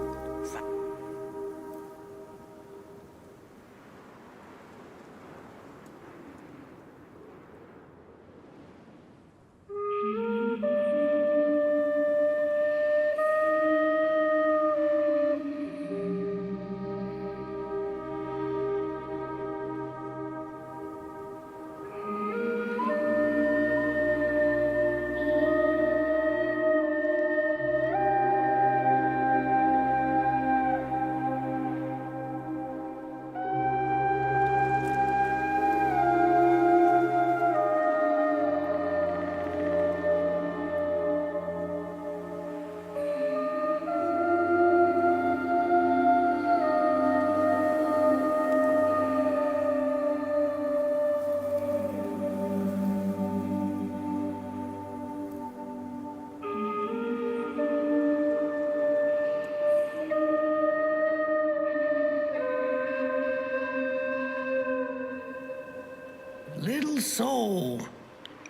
Little soul,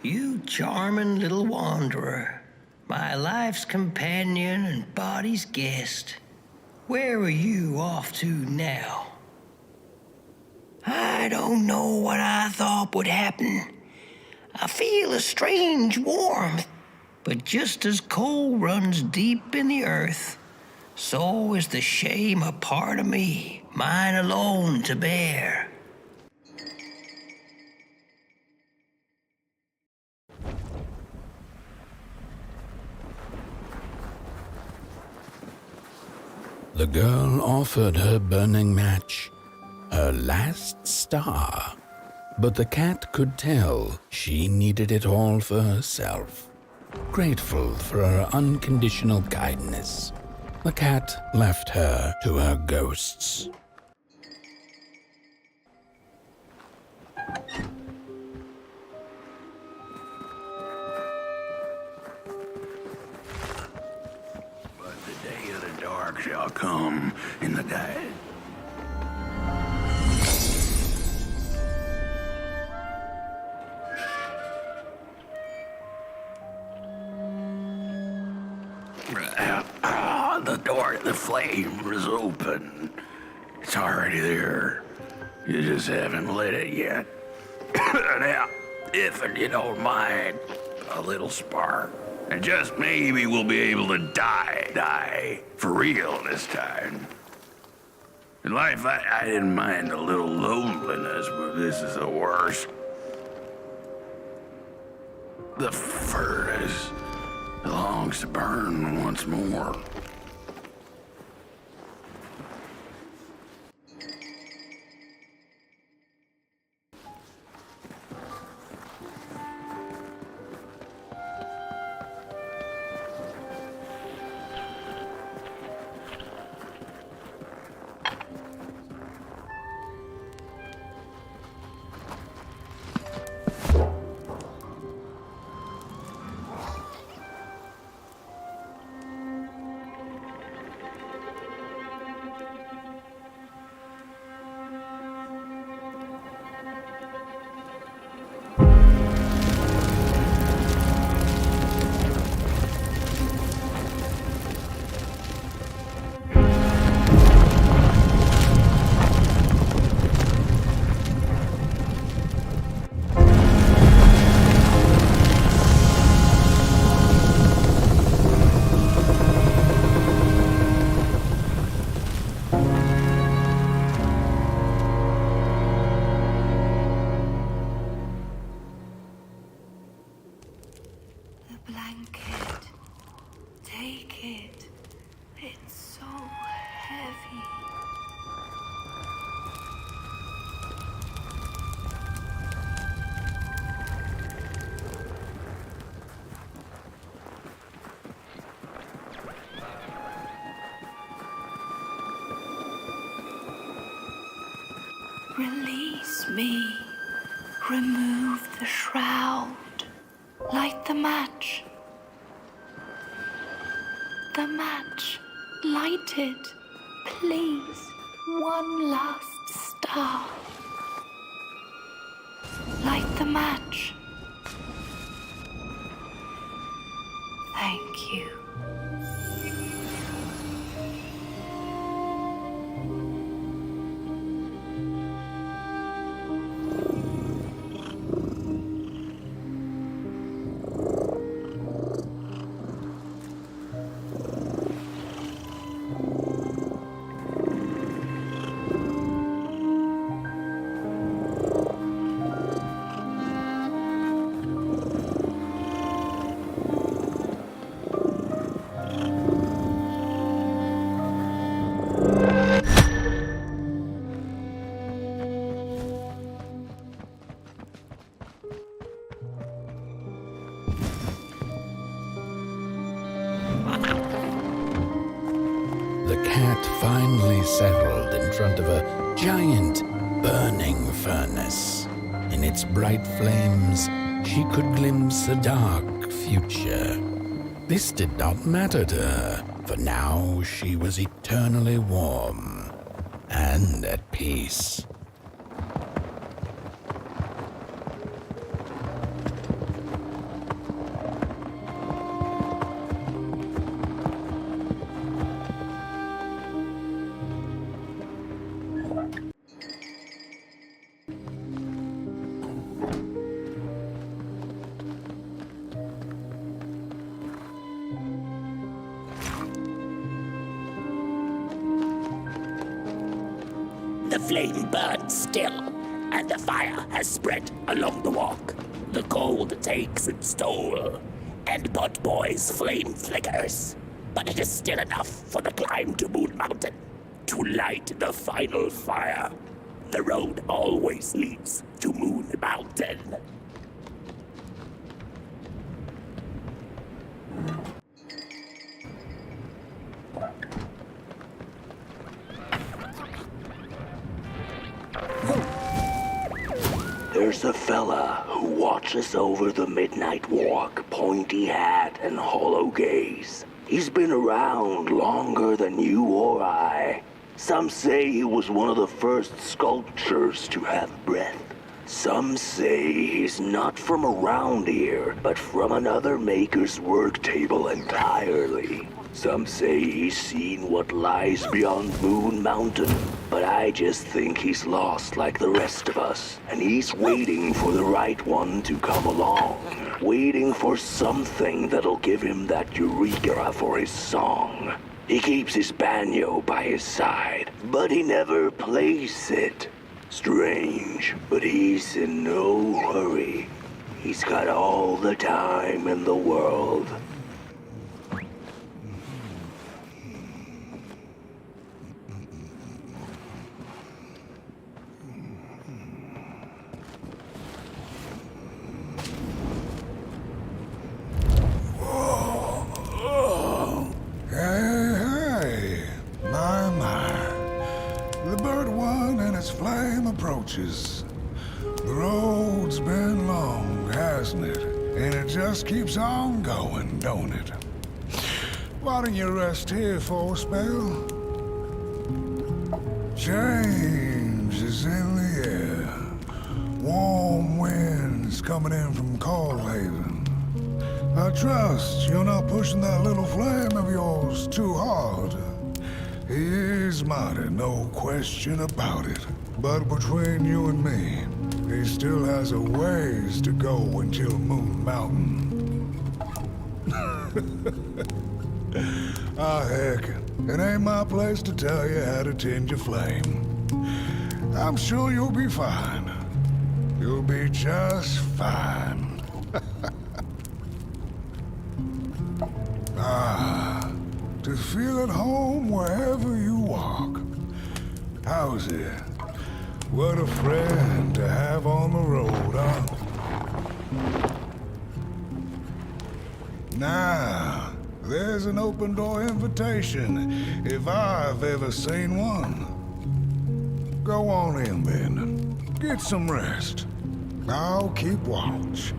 you charming little wanderer, my life's companion and body's guest. Where are you off to now? I don't know what I thought would happen. I feel a strange warmth, but just as coal runs deep in the earth, so is the shame a part of me, mine alone to bear. The girl offered her burning match, her last star, but the cat could tell she needed it all for herself. Grateful for her unconditional kindness, the cat left her to her ghosts. Shall come in the day. The door to the flame is open. It's already there. You just haven't lit it yet. Now, if you don't mind, a little spark. And just maybe we'll be able to die for real this time. In life, I didn't mind a little loneliness, but this is the worst. The furnace longs to burn once more. Release me. Remove the shroud. Light the match. The match. Light it. Please. One last star. Light the match. Thank you. The cat finally settled in front of a giant burning furnace. In its bright flames, she could glimpse a dark future. This did not matter to her, for now she was eternally warm and at peace. The flame burns still, and the fire has spread along the walk. The cold takes its toll, and Potboy's flame flickers. But it is still enough for the climb to Moon Mountain, to light the final fire. The road always leads to Moon Mountain. There's a fella who watches over the midnight walk, pointy hat and hollow gaze. He's been around longer than you or I. Some say he was one of the first sculptures to have breath. Some say he's not from around here, but from another maker's work table entirely. Some say he's seen what lies beyond Moon Mountain, but I just think he's lost like the rest of us, and he's waiting for the right one to come along, waiting for something that'll give him that eureka for his song. He keeps his banjo by his side, but he never plays it. Strange, but he's in no hurry. He's got all the time in the world. The road's been long, hasn't it? And it just keeps on going, don't it? Why don't you rest here for a spell? Change is in the air. Warm winds coming in from Coldhaven. I trust you're not pushing that little flame of yours too hard. He is mighty, no question about it. But between you and me, he still has a ways to go until Moon Mountain. Heck, it ain't my place to tell you how to tend your flame. I'm sure you'll be fine. You'll be just fine. To feel at home wherever you walk. How's it? What a friend to have on the road, huh? Now, there's an open door invitation, if I've ever seen one. Go on in, then. Get some rest. I'll keep watch.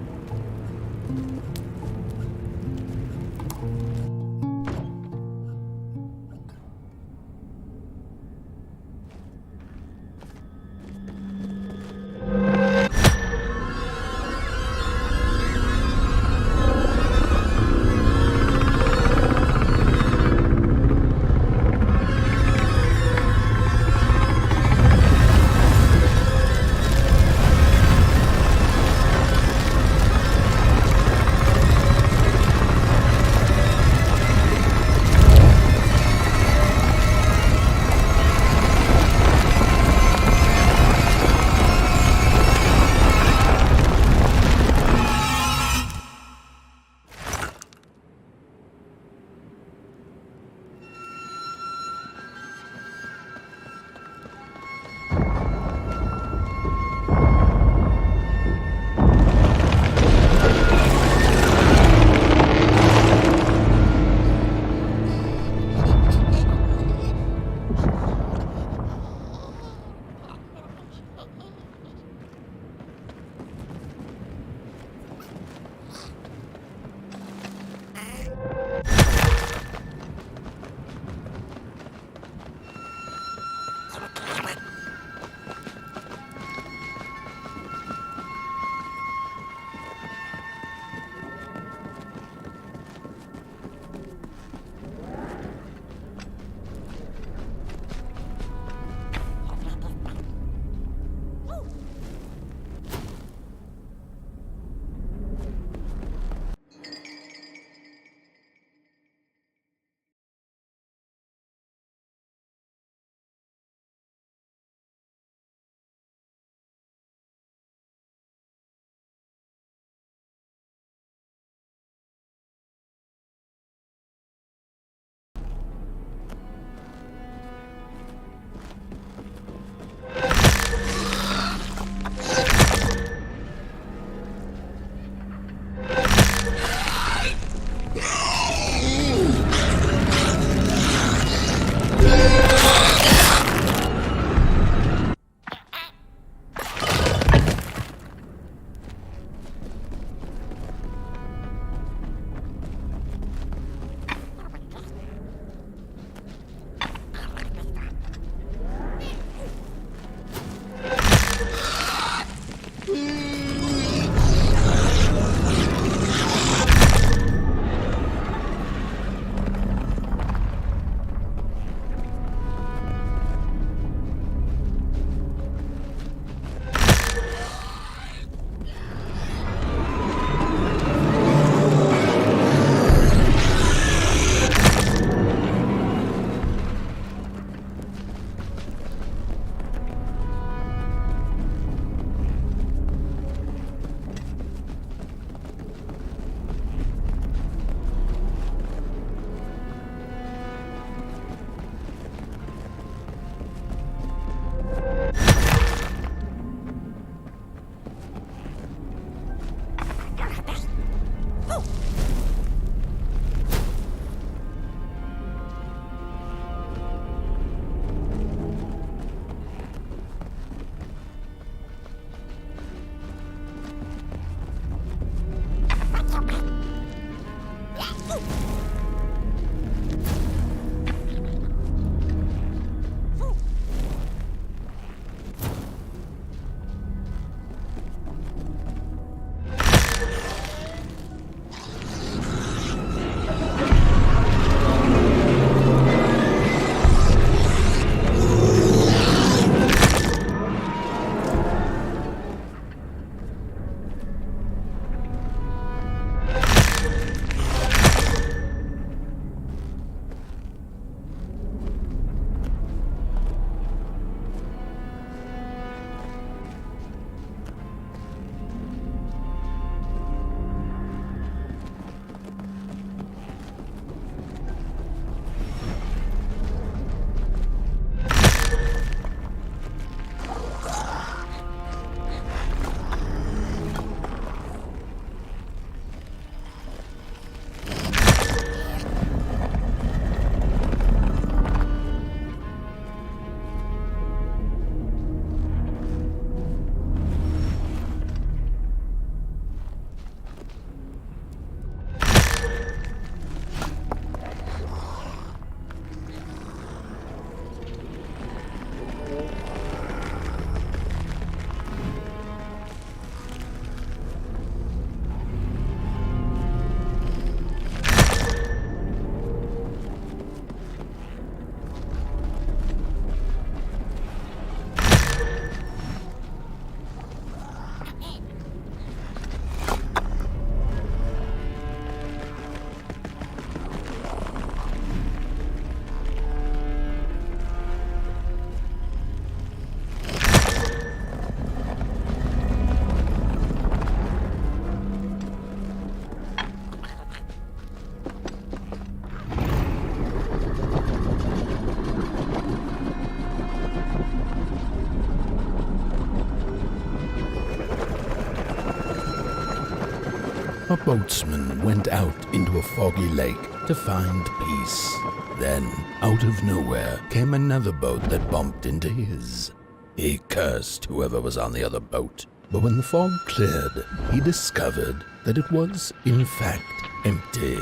a boatsman went out into a foggy lake to find peace. Then, out of nowhere, came another boat that bumped into his. He cursed whoever was on the other boat, but when the fog cleared, he discovered that it was, in fact, empty.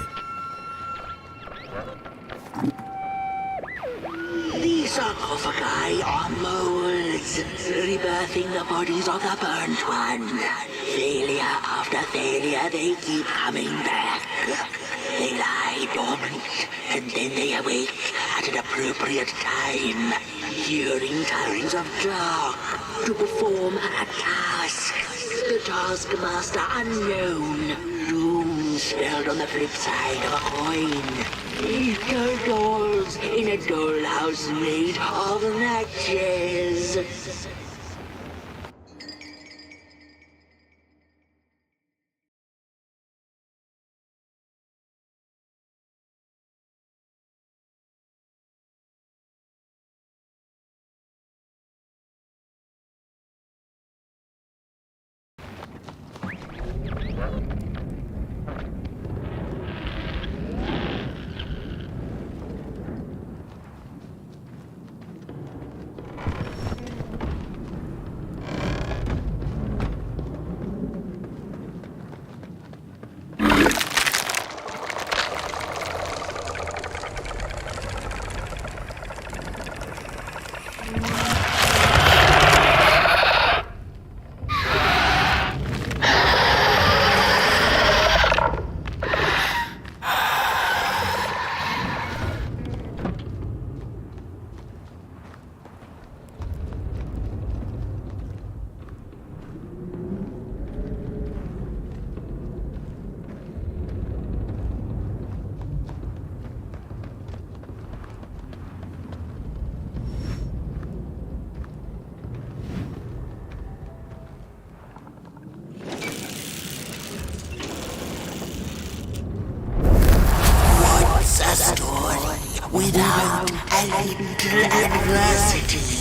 These sarcophagi are molds, rebirthing the bodies of the burnt one. Failure after failure, they keep coming back. They lie dormant, and then they awake at an appropriate time, during times of dark, to perform a task. The taskmaster unknown, doom spelled on the flip side of a coin. Equal dolls in a dollhouse made of matches. Without a little adversity.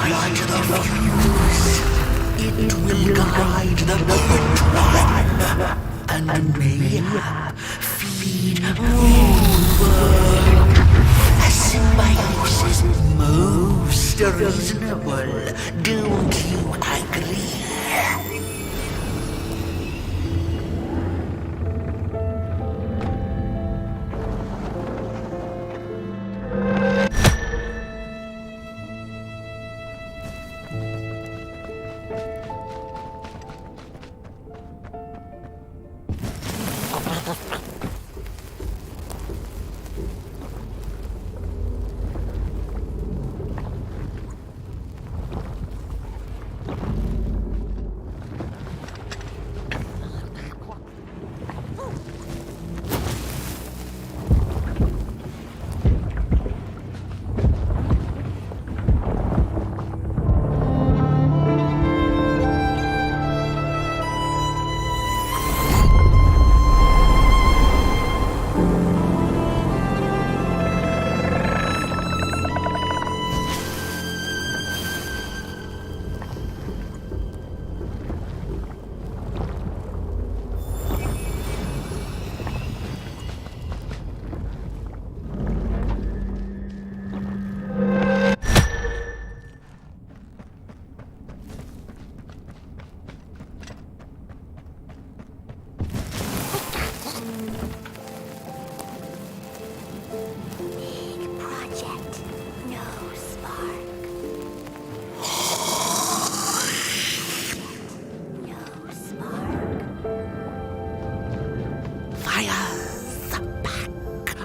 light the fuse. It will guide the pit one, and mayhap feed Moonbird. A symbiosis most reasonable, don't you agree?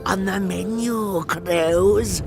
On the menu, Crows.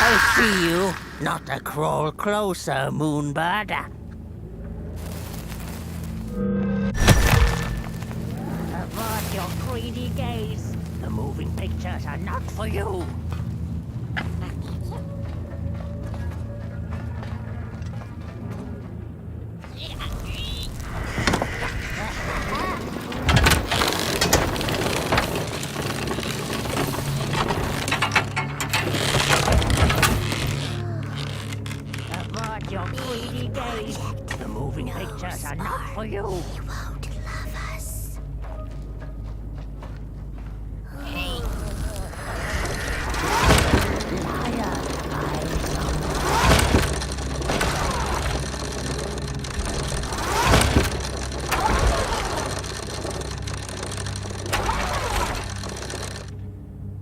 I see you. Not a crawl closer, Moonbird. Avert your greedy gaze. The moving pictures are not for you. Your greedy gaze. The moving pictures are not for you. He won't love us. Liar, eyes on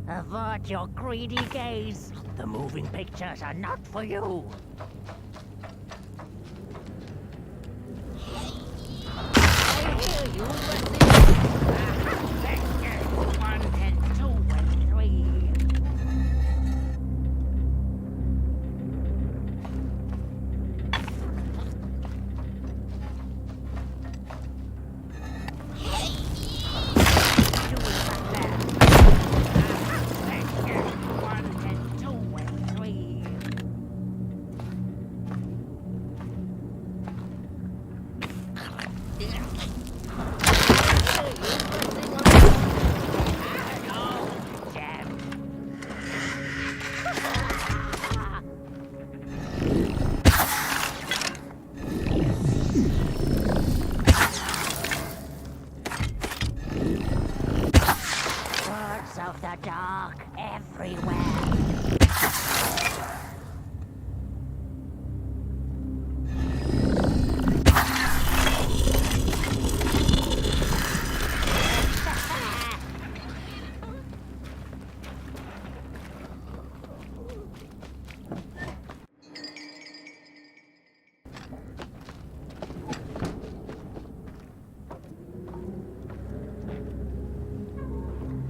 Avert your greedy gaze. The moving pictures are not for you. Of the dark everywhere.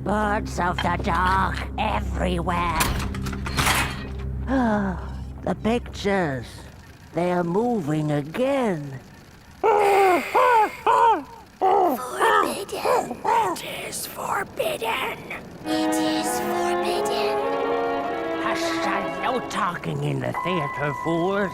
Birds of the dark everywhere. The pictures. They are moving again. Forbidden. It is forbidden. It is forbidden. Hush, no talking in the theater, fools.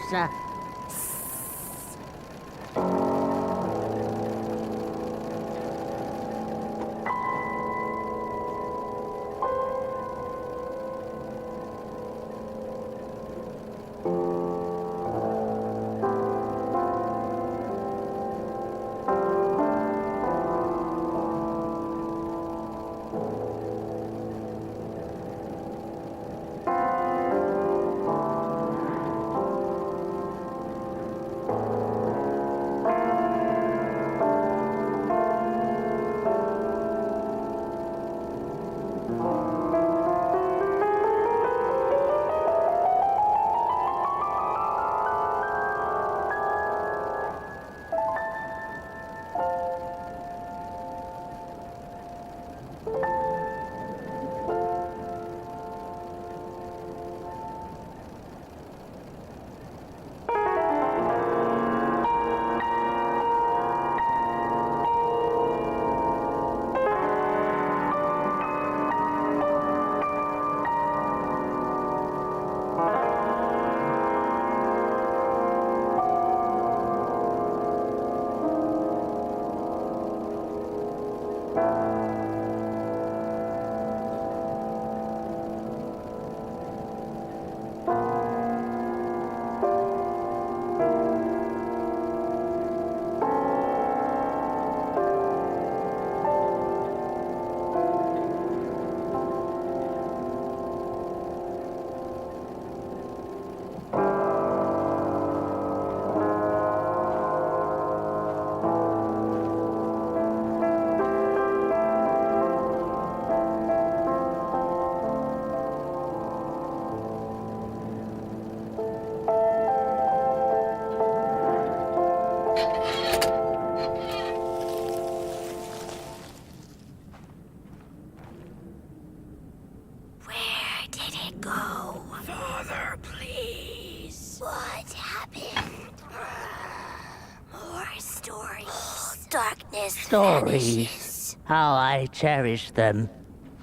Stories. How I cherish them.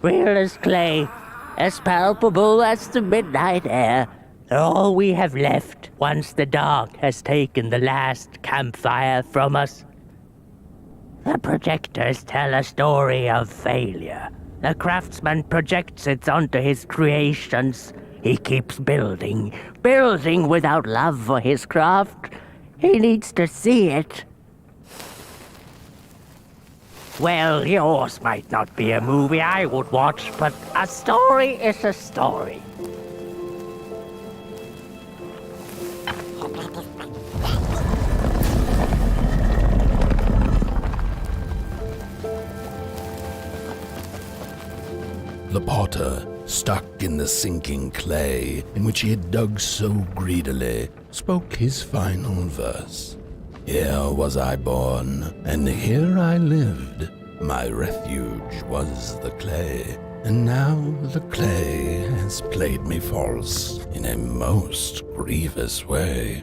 Real as clay, as palpable as the midnight air. They're all we have left once the dark has taken the last campfire from us. The projectors tell a story of failure. The craftsman projects it onto his creations. He keeps building without love for his craft. He needs to see it. Well, yours might not be a movie I would watch, but a story is a story. The potter, stuck in the sinking clay in which he had dug so greedily, spoke his final verse. Here was I born, and here I lived. My refuge was the clay, and now the clay has played me false in a most grievous way.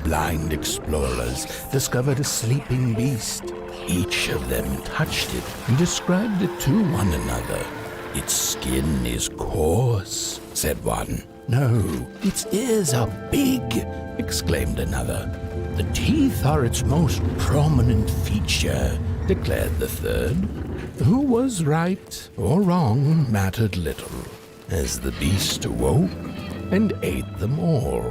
Blind explorers discovered a sleeping beast. Each of them touched it and described it to one another. Its skin is coarse, said one. No, its ears are big, exclaimed another. The teeth are its most prominent feature, declared the third. Who was right or wrong mattered little, as the beast awoke and ate them all.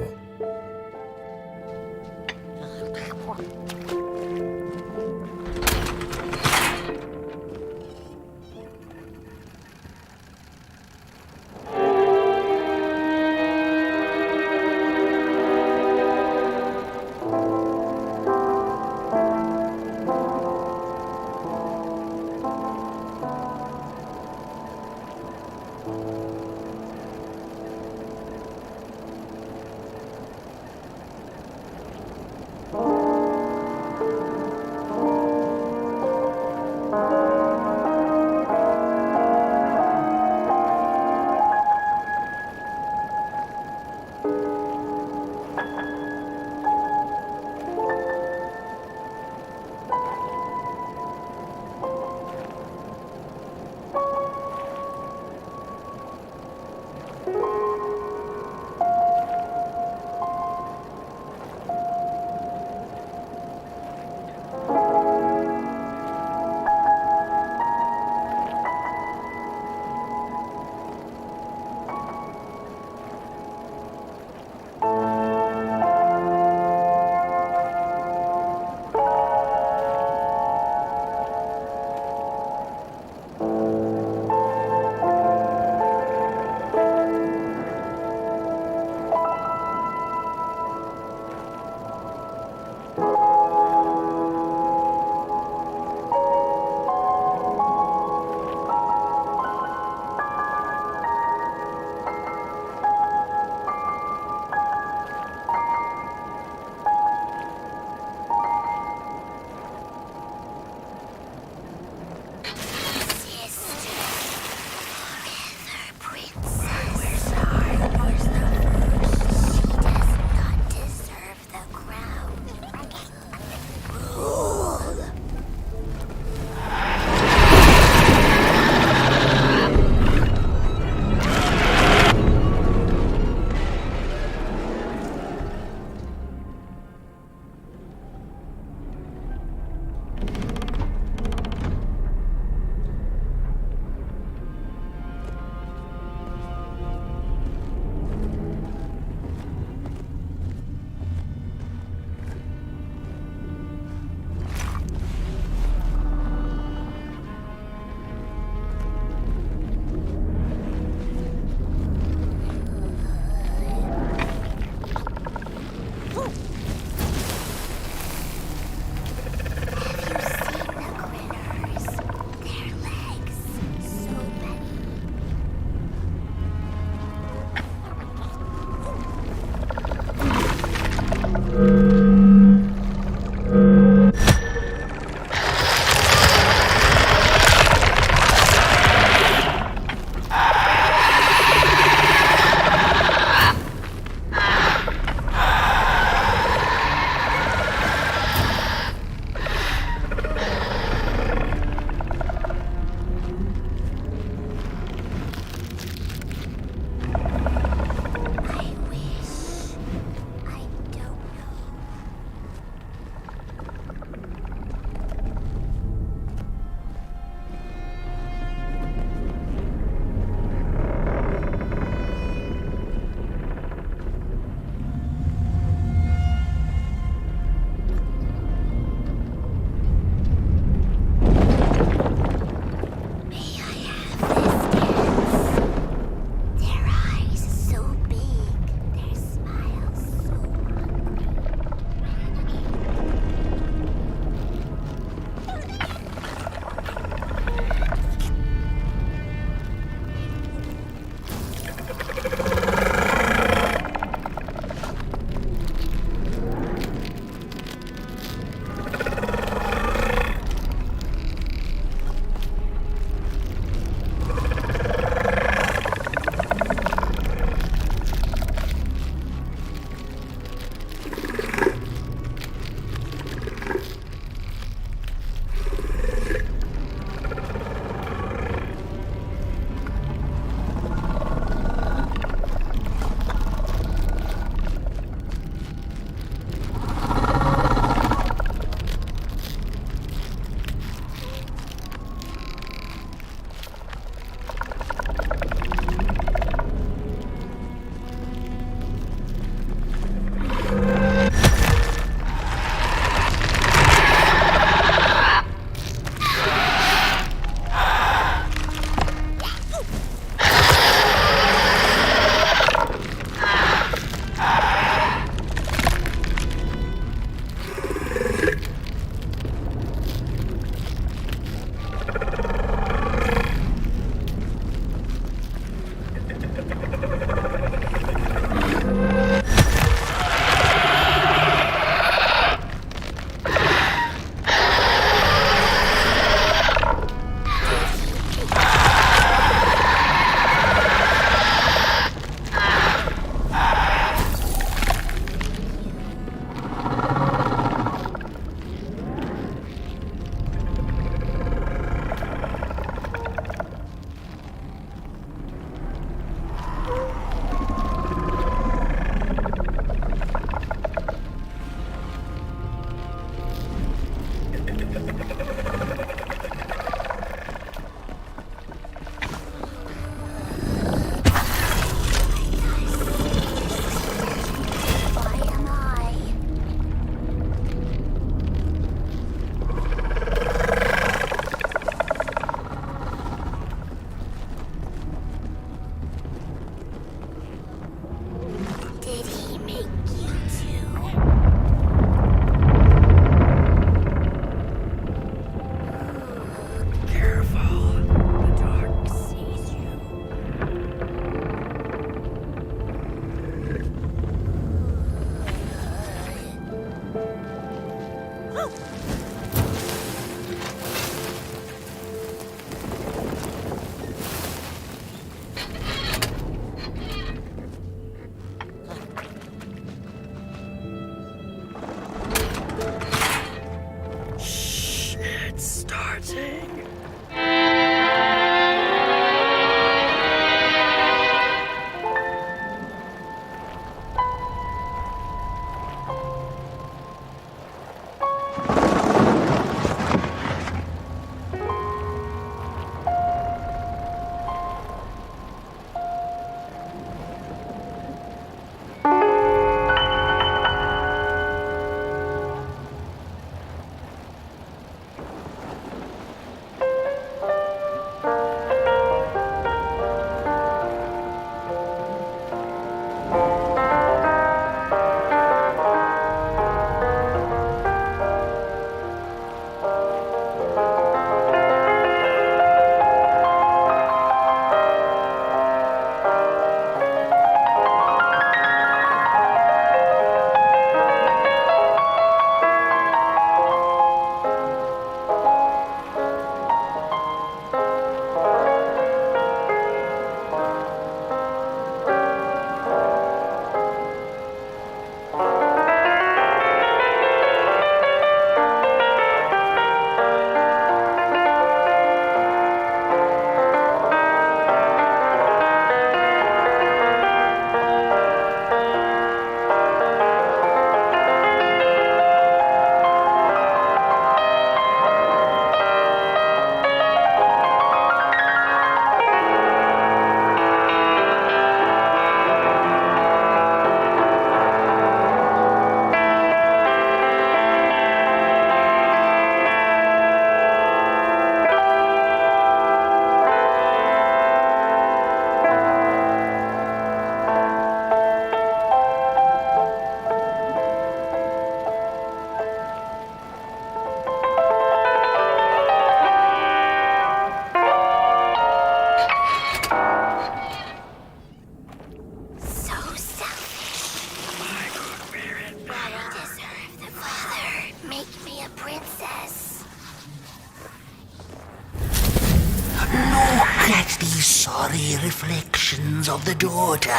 sorry reflections of the daughter.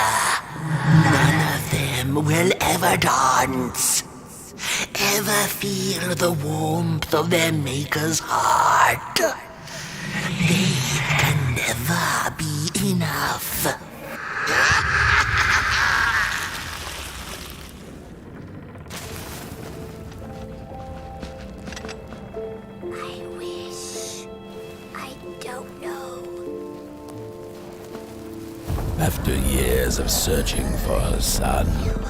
None of them will ever dance, ever feel the warmth of their maker's heart. They can never be enough. After years of searching for her son,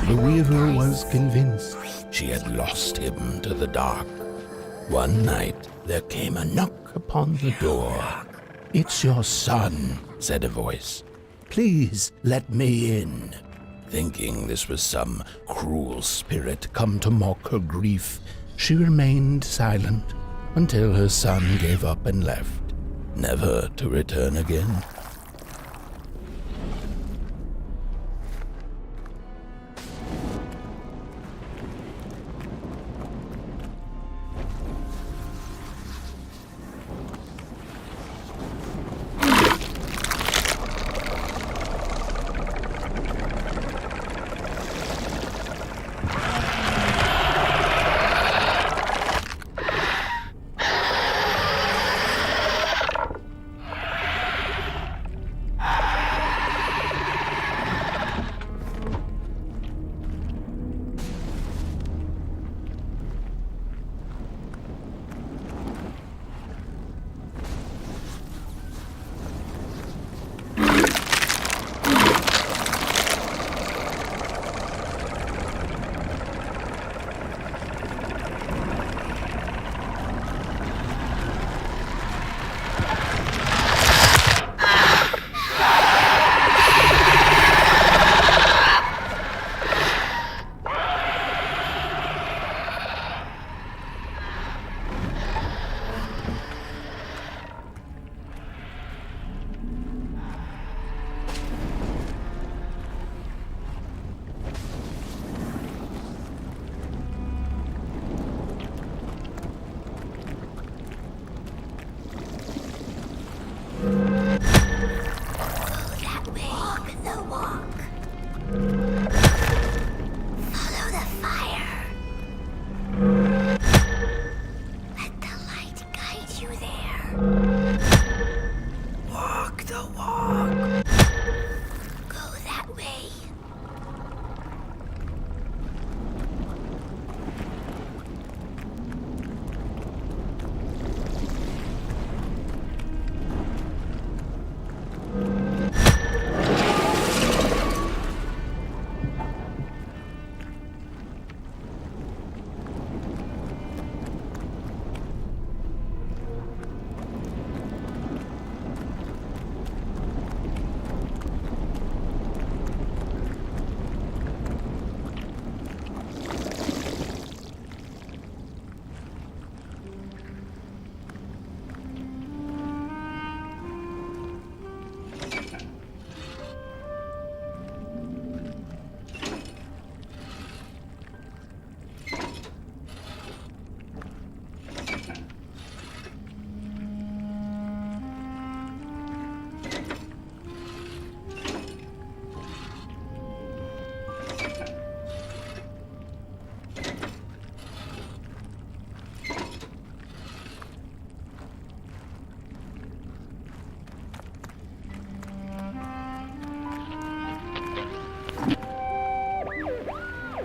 the weaver was convinced she had lost him to the dark. One night, there came a knock upon the door. "It's your son," said a voice. "Please let me in." Thinking this was some cruel spirit come to mock her grief, she remained silent until her son gave up and left, never to return again.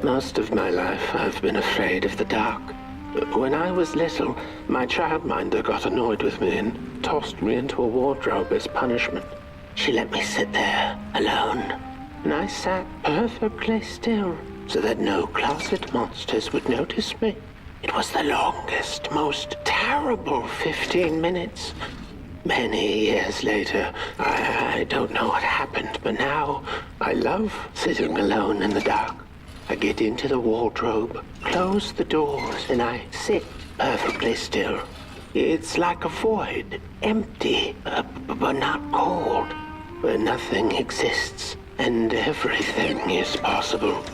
Most of my life, I've been afraid of the dark. When I was little, my childminder got annoyed with me and tossed me into a wardrobe as punishment. She let me sit there, alone, and I sat perfectly still so that no closet monsters would notice me. It was the longest, most terrible 15 minutes. Many years later, I don't know what happened, but now I love sitting alone in the dark. I get into the wardrobe, close the doors, and I sit perfectly still. It's like a void, empty, but not cold, where nothing exists and everything is possible.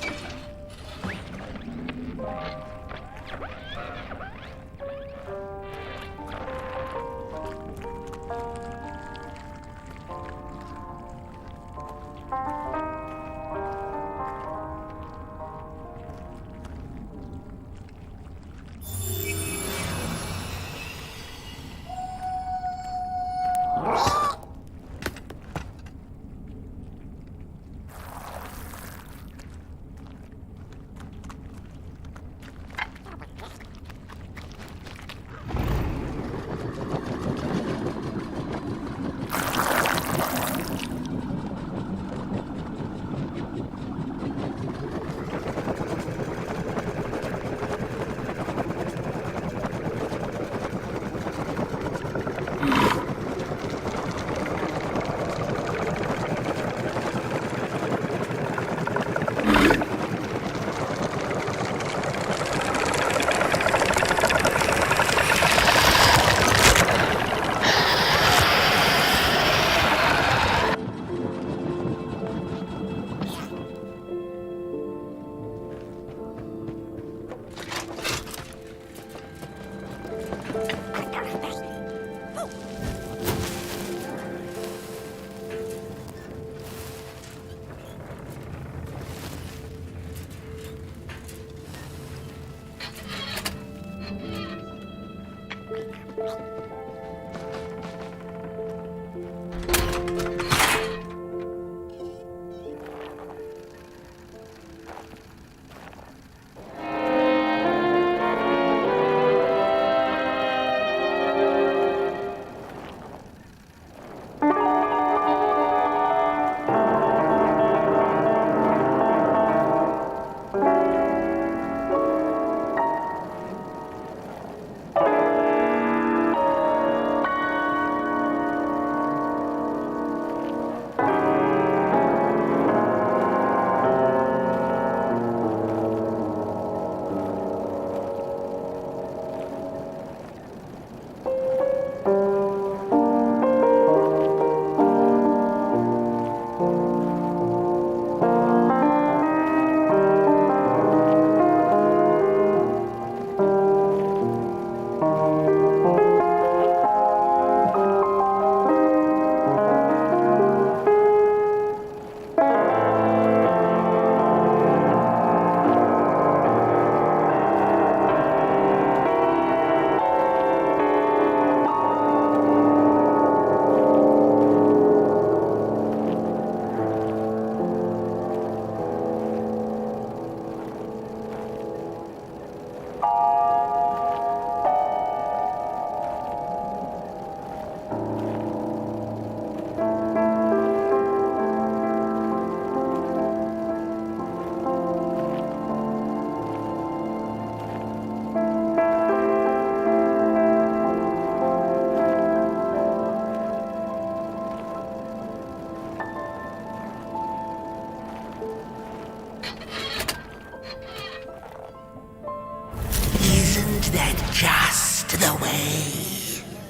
the way.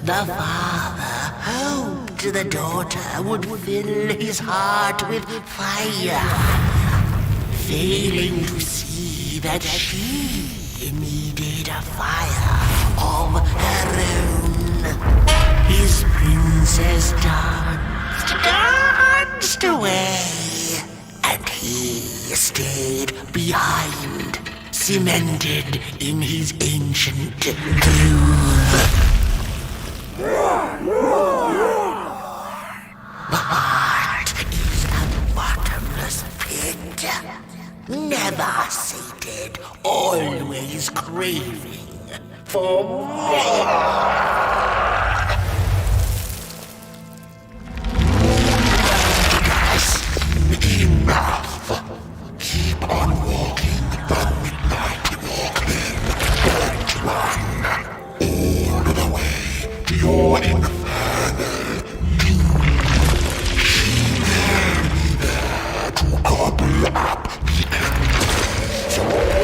The father hoped the daughter would fill his heart with fire, failing to see that she needed a fire of her own. His princess danced away, and he stayed behind, cemented in his ancient groove. The heart is a bottomless pit, never sated, always craving for more. Enough! Keep on walking the midnight walk then. Don't run all the way to your infernal doom. She will be there to gobble up the empty souls.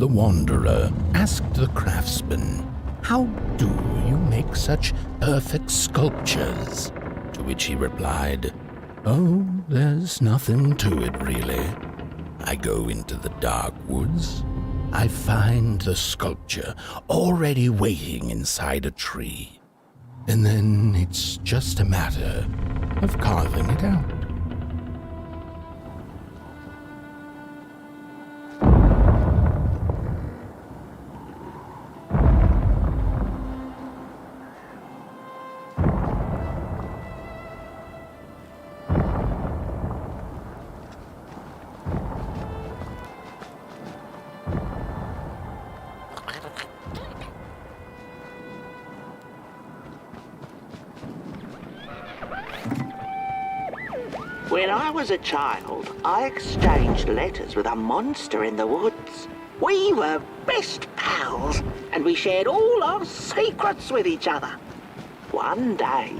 the wanderer asked the craftsman, "How do you make such perfect sculptures?" To which he replied, "Oh, there's nothing to it really. I go into the dark woods. I find the sculpture already waiting inside a tree. And then it's just a matter of carving it out." When I was a child, I exchanged letters with a monster in the woods. We were best pals, and we shared all our secrets with each other. One day,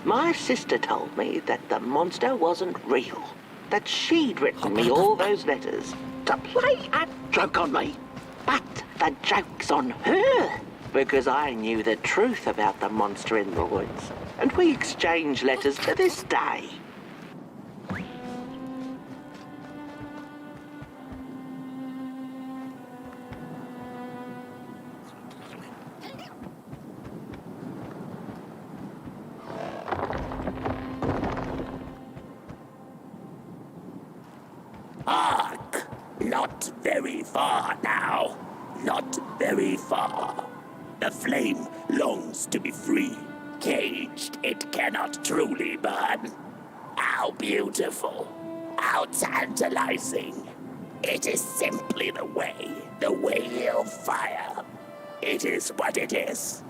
my sister told me that the monster wasn't real, that she'd written me all those letters to play a joke on me. But the joke's on her, because I knew the truth about the monster in the woods, and we exchange letters to this day. Hark! Not very far now. Not very far. The flame longs to be free. Caged, it cannot truly burn. How beautiful. How tantalizing. It is simply the way of fire. It is what it is.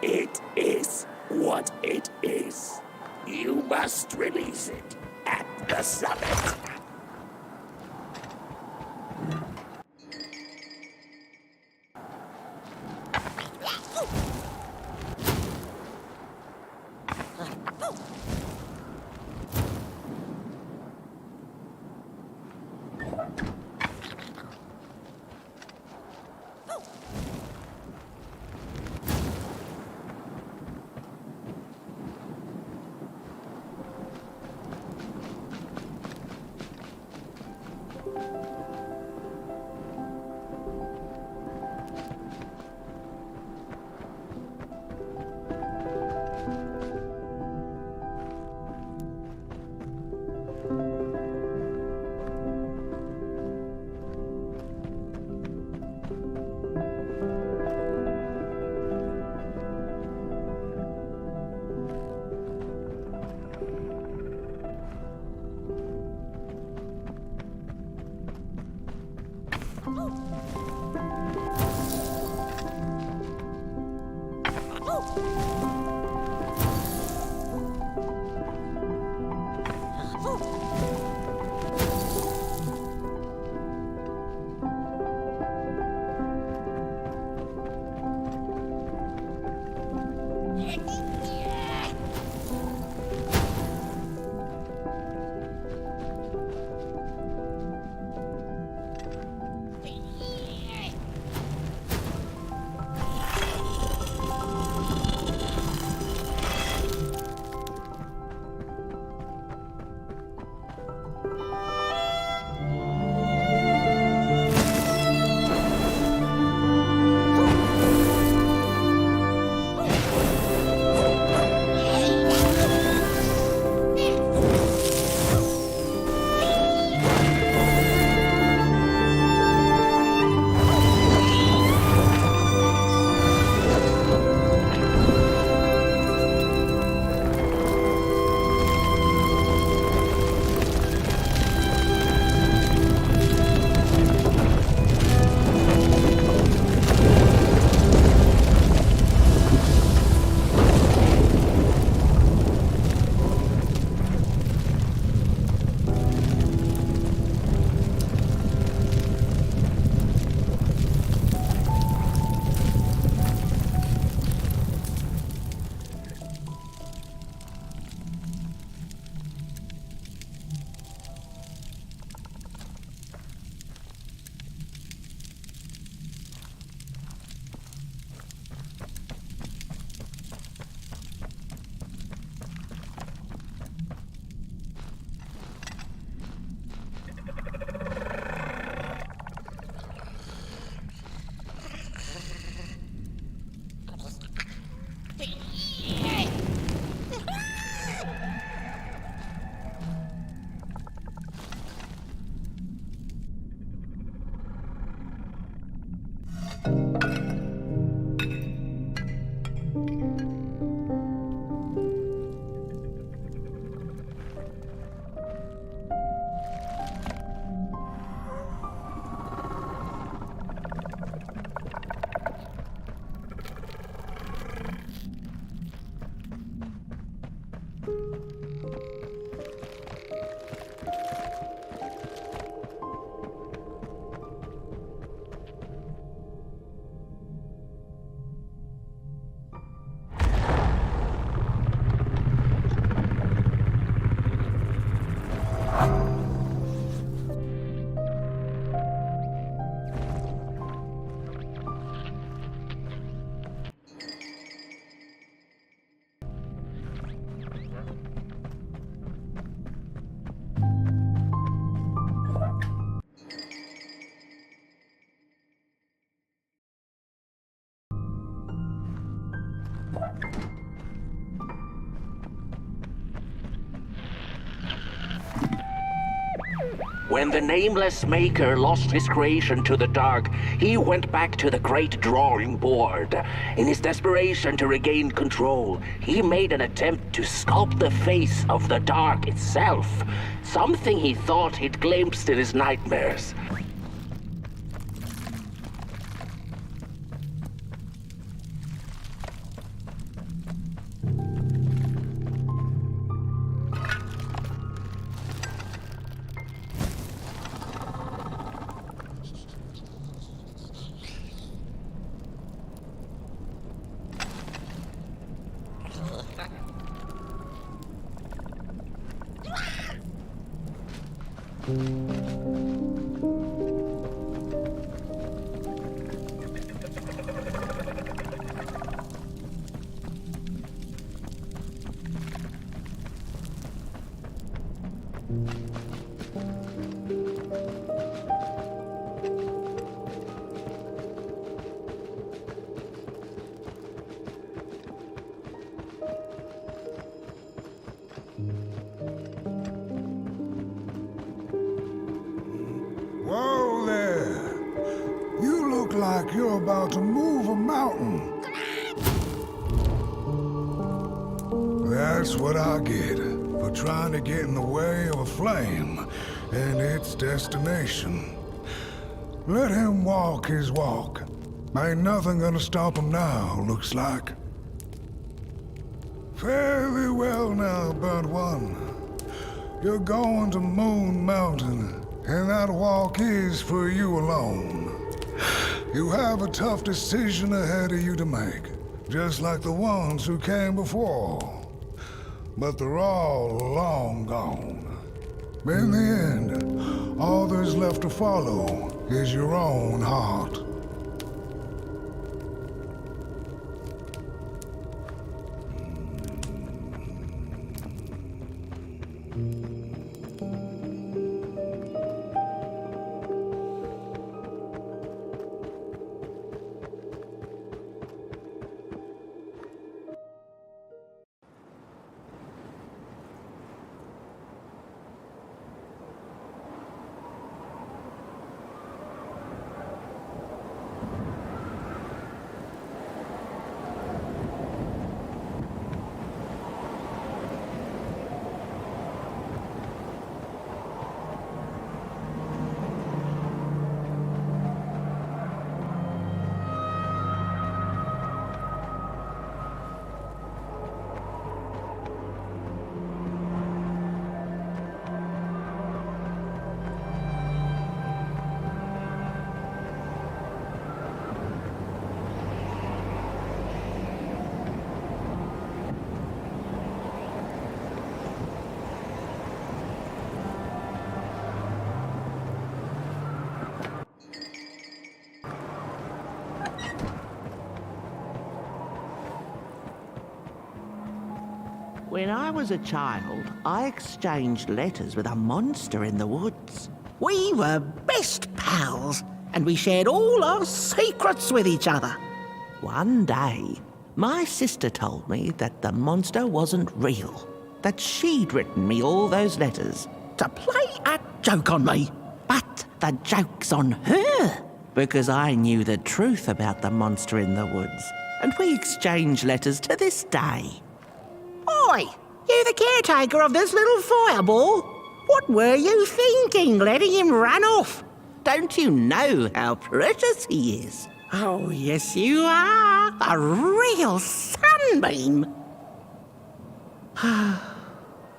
It is what it is. You must release it at the summit. When the nameless maker lost his creation to the dark, he went back to the great drawing board. In his desperation to regain control, he made an attempt to sculpt the face of the dark itself, something he thought he'd glimpsed in his nightmares. Whoa there! You look like you're about to move a mountain. That's what I get for trying to get in the way of a flame and its destination. Let him walk his walk. Ain't nothing gonna stop him now, looks like. Fairly well now, Burnt One. You're going to Moon Mountain, and that walk is for you alone. You have a tough decision ahead of you to make, just like the ones who came before. But they're all long gone. In the end, all there's left to follow is your own heart. When I was a child, I exchanged letters with a monster in the woods. We were best pals, and we shared all our secrets with each other. One day, my sister told me that the monster wasn't real, that she'd written me all those letters to play a joke on me. But the joke's on her, because I knew the truth about the monster in the woods, and we exchange letters to this day. Oi! You the caretaker of this little fireball? What were you thinking, letting him run off? Don't you know how precious he is? Oh, yes you are. A real sunbeam.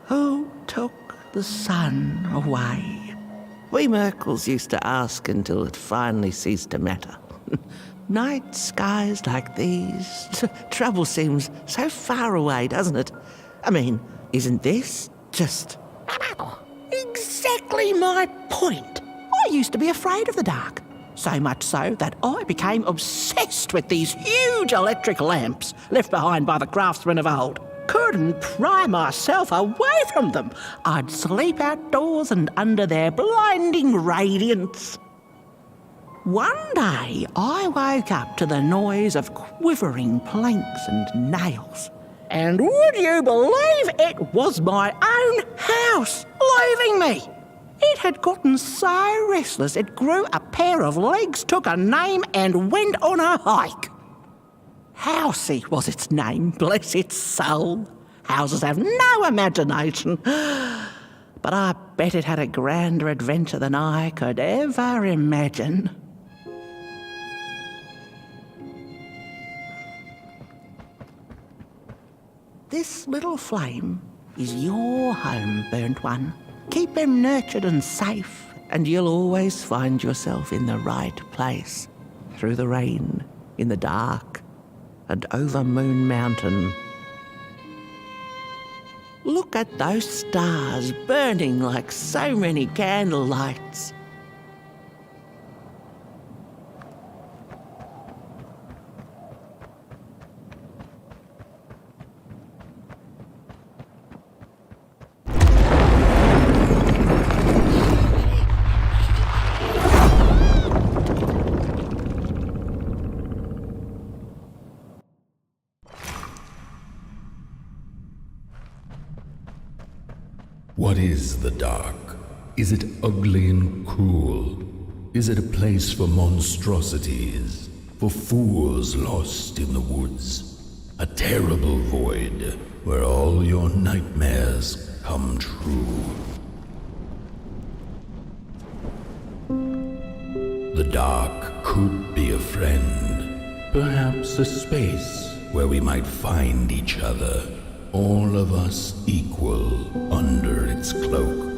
Who took the sun away? We Merkles used to ask until it finally ceased to matter. Night skies like these, trouble seems so far away, doesn't it? I mean, isn't this just... Exactly my point. I used to be afraid of the dark. So much so that I became obsessed with these huge electric lamps left behind by the craftsmen of old. Couldn't pry myself away from them. I'd sleep outdoors and under their blinding radiance. One day, I woke up to the noise of quivering planks and nails. And would you believe it was my own house leaving me? It had gotten so restless it grew a pair of legs, took a name and went on a hike. Housey was its name, bless its soul. Houses have no imagination. But I bet it had a grander adventure than I could ever imagine. This little flame is your home, burnt one. Keep him nurtured and safe, and you'll always find yourself in the right place. Through the rain, in the dark, and over Moon Mountain. Look at those stars burning like so many candle lights. What is the dark? Is it ugly and cruel? Is it a place for monstrosities, for fools lost in the woods? A terrible void where all your nightmares come true. The dark could be a friend, perhaps a space where we might find each other, all of us equal under its cloak.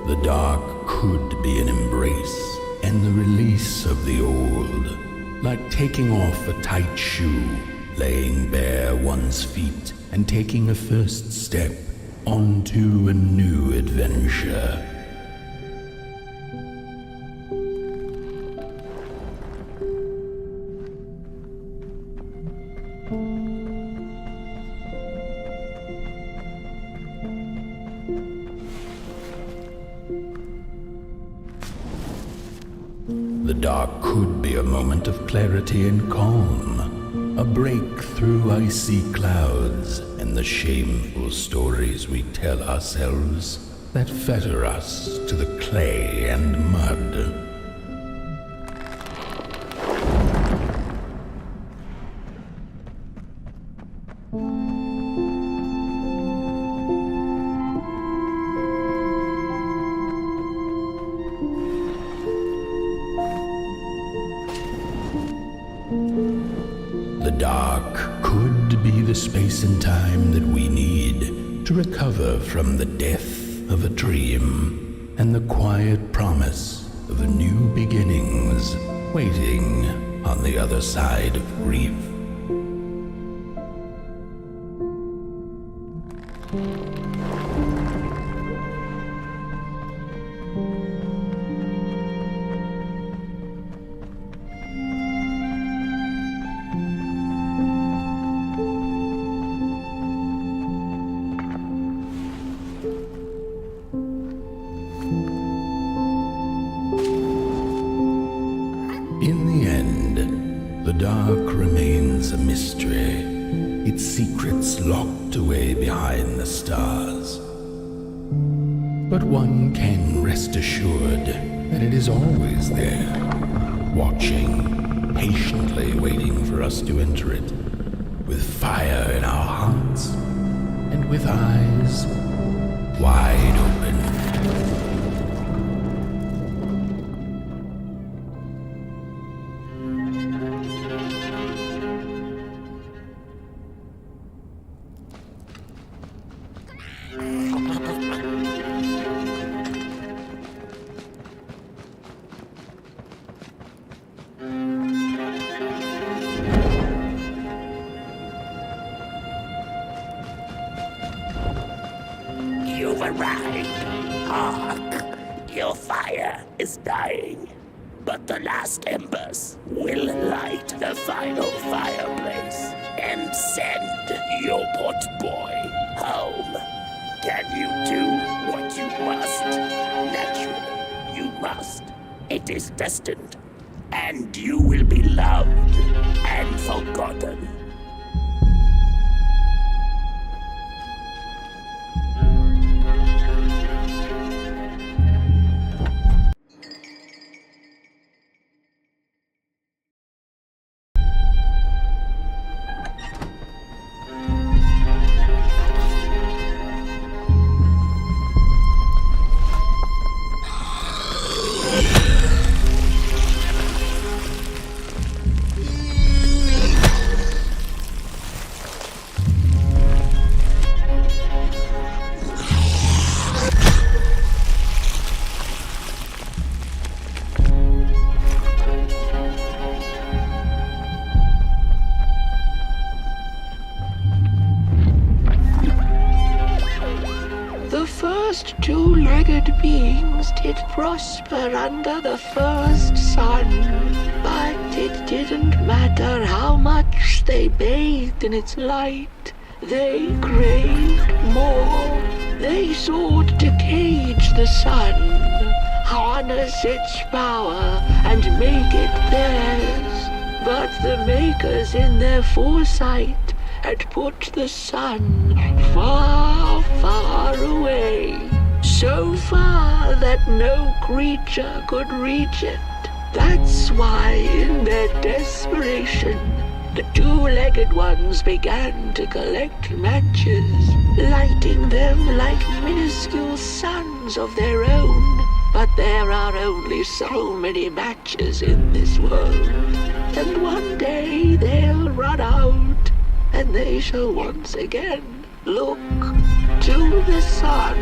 The dark could be an embrace and the release of the old, like taking off a tight shoe, laying bare one's feet and taking a first step onto a new adventure. The dark could be a moment of clarity and calm, a break through icy clouds and the shameful stories we tell ourselves that fetter us to the clay and mud. The dark could be the space and time that we need to recover from the death of a dream and the quiet promise of new beginnings waiting on the other side of grief. dark remains a mystery, its secrets locked away behind the stars. But one can rest assured that it is always there, watching, patiently waiting for us to enter it, with fire in our hearts and with eyes wide open. You've arrived. Hark! Your fire is dying. But the last embers will light the final fireplace and send your pot boy home. Can you do what you must? Naturally, you must. It is destined. And you will be loved and forgotten. First two-legged beings did prosper under the first sun, but it didn't matter how much they bathed in its light. They craved more. They sought to cage the sun, harness its power, and make it theirs. But the makers in their foresight had put the sun far, far away, so far that no creature could reach it. That's why, in their desperation, the two-legged ones began to collect matches, lighting them like minuscule suns of their own. But there are only so many matches in this world, and one day they'll run out, and they shall once again look to the sun.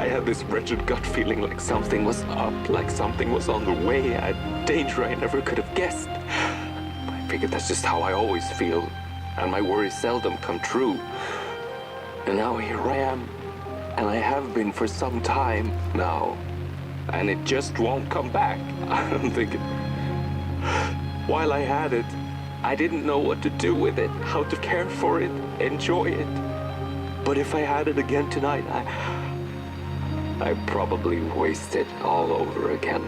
I had this wretched gut feeling like something was up, like something was on the way, a danger I never could have guessed. I figured that's just how I always feel, and my worries seldom come true. And now here I am, and I have been for some time now, and it just won't come back. I'm thinking, while I had it, I didn't know what to do with it, how to care for it, enjoy it. But if I had it again tonight, I'd probably waste it all over again.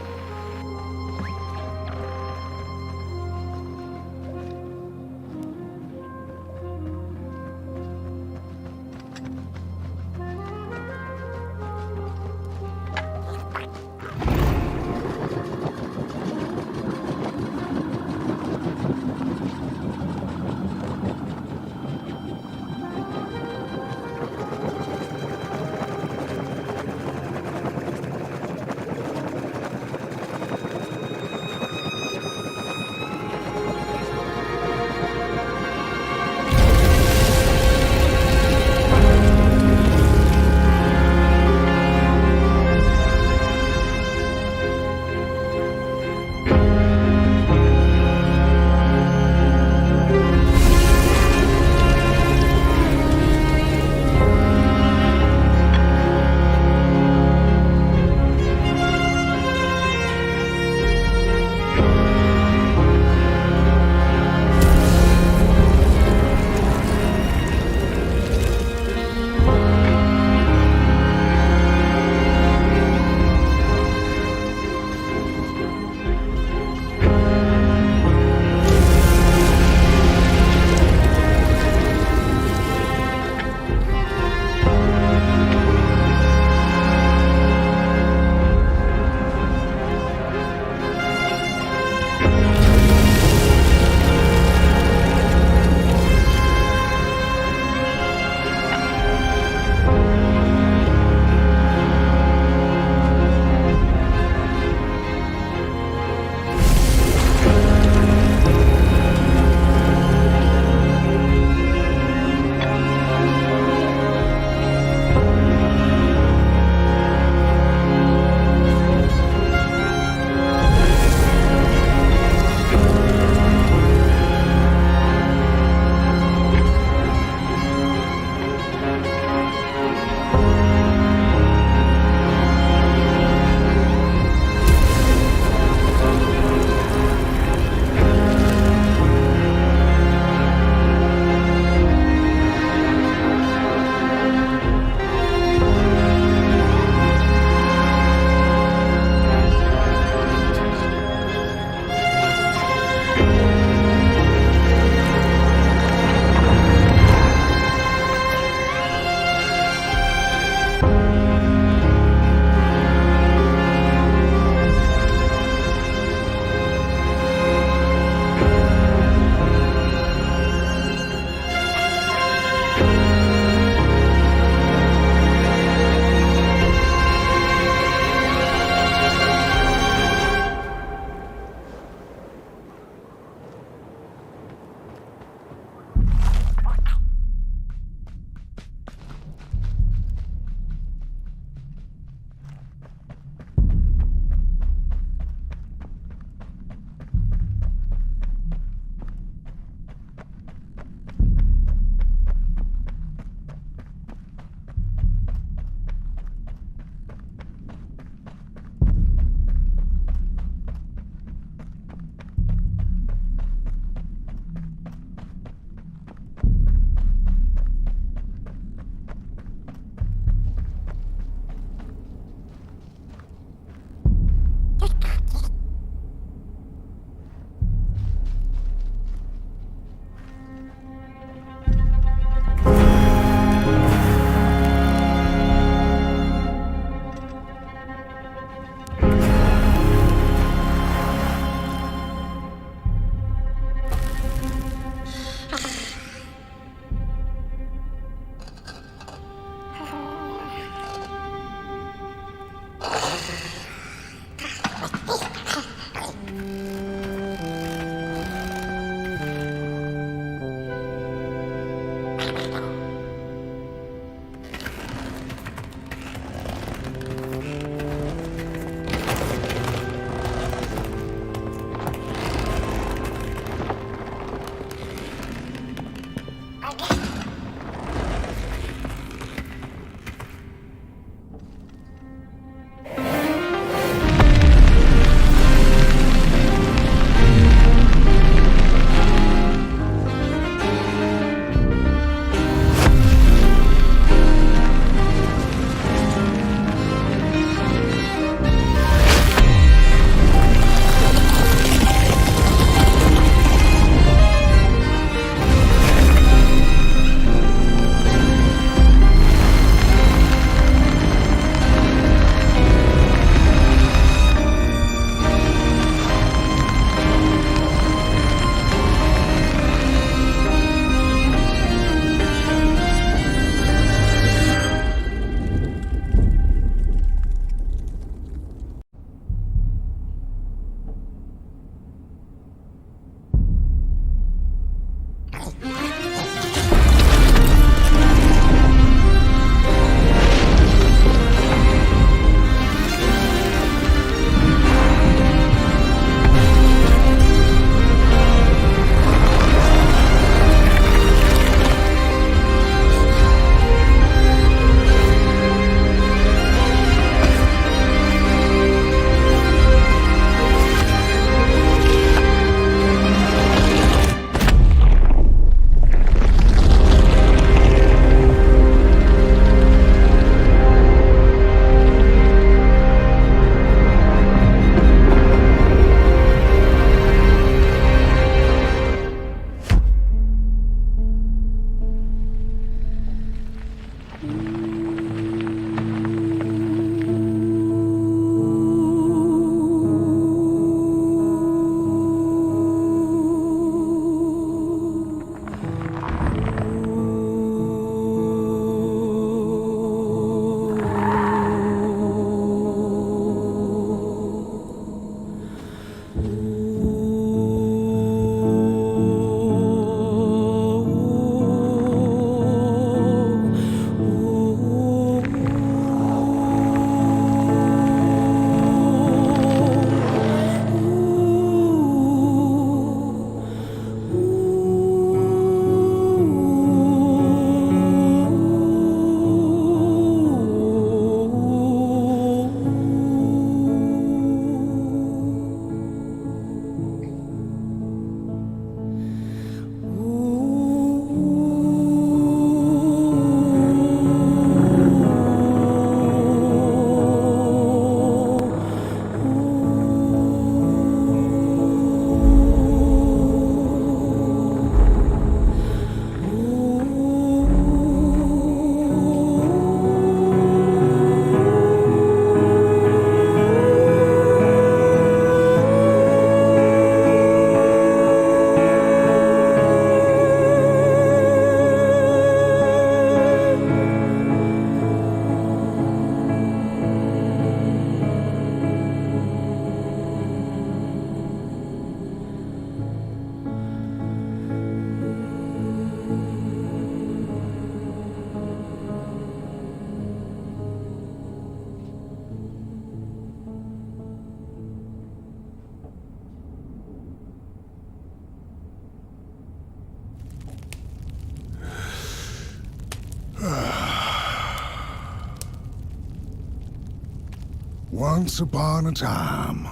Once upon a time,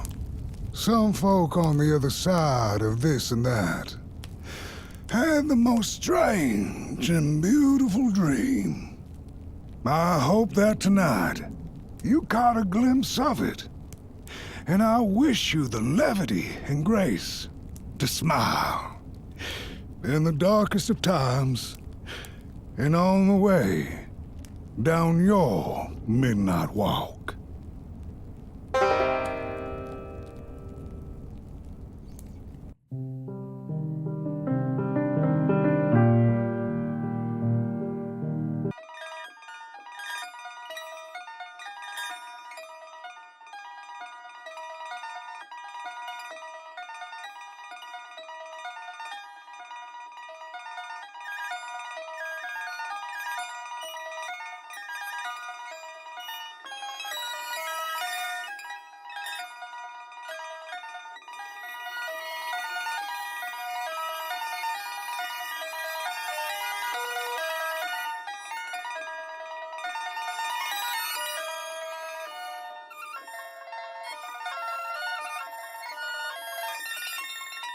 some folk on the other side of this and that had the most strange and beautiful dream. I hope that tonight you caught a glimpse of it, and I wish you the levity and grace to smile in the darkest of times and on the way down your midnight walk.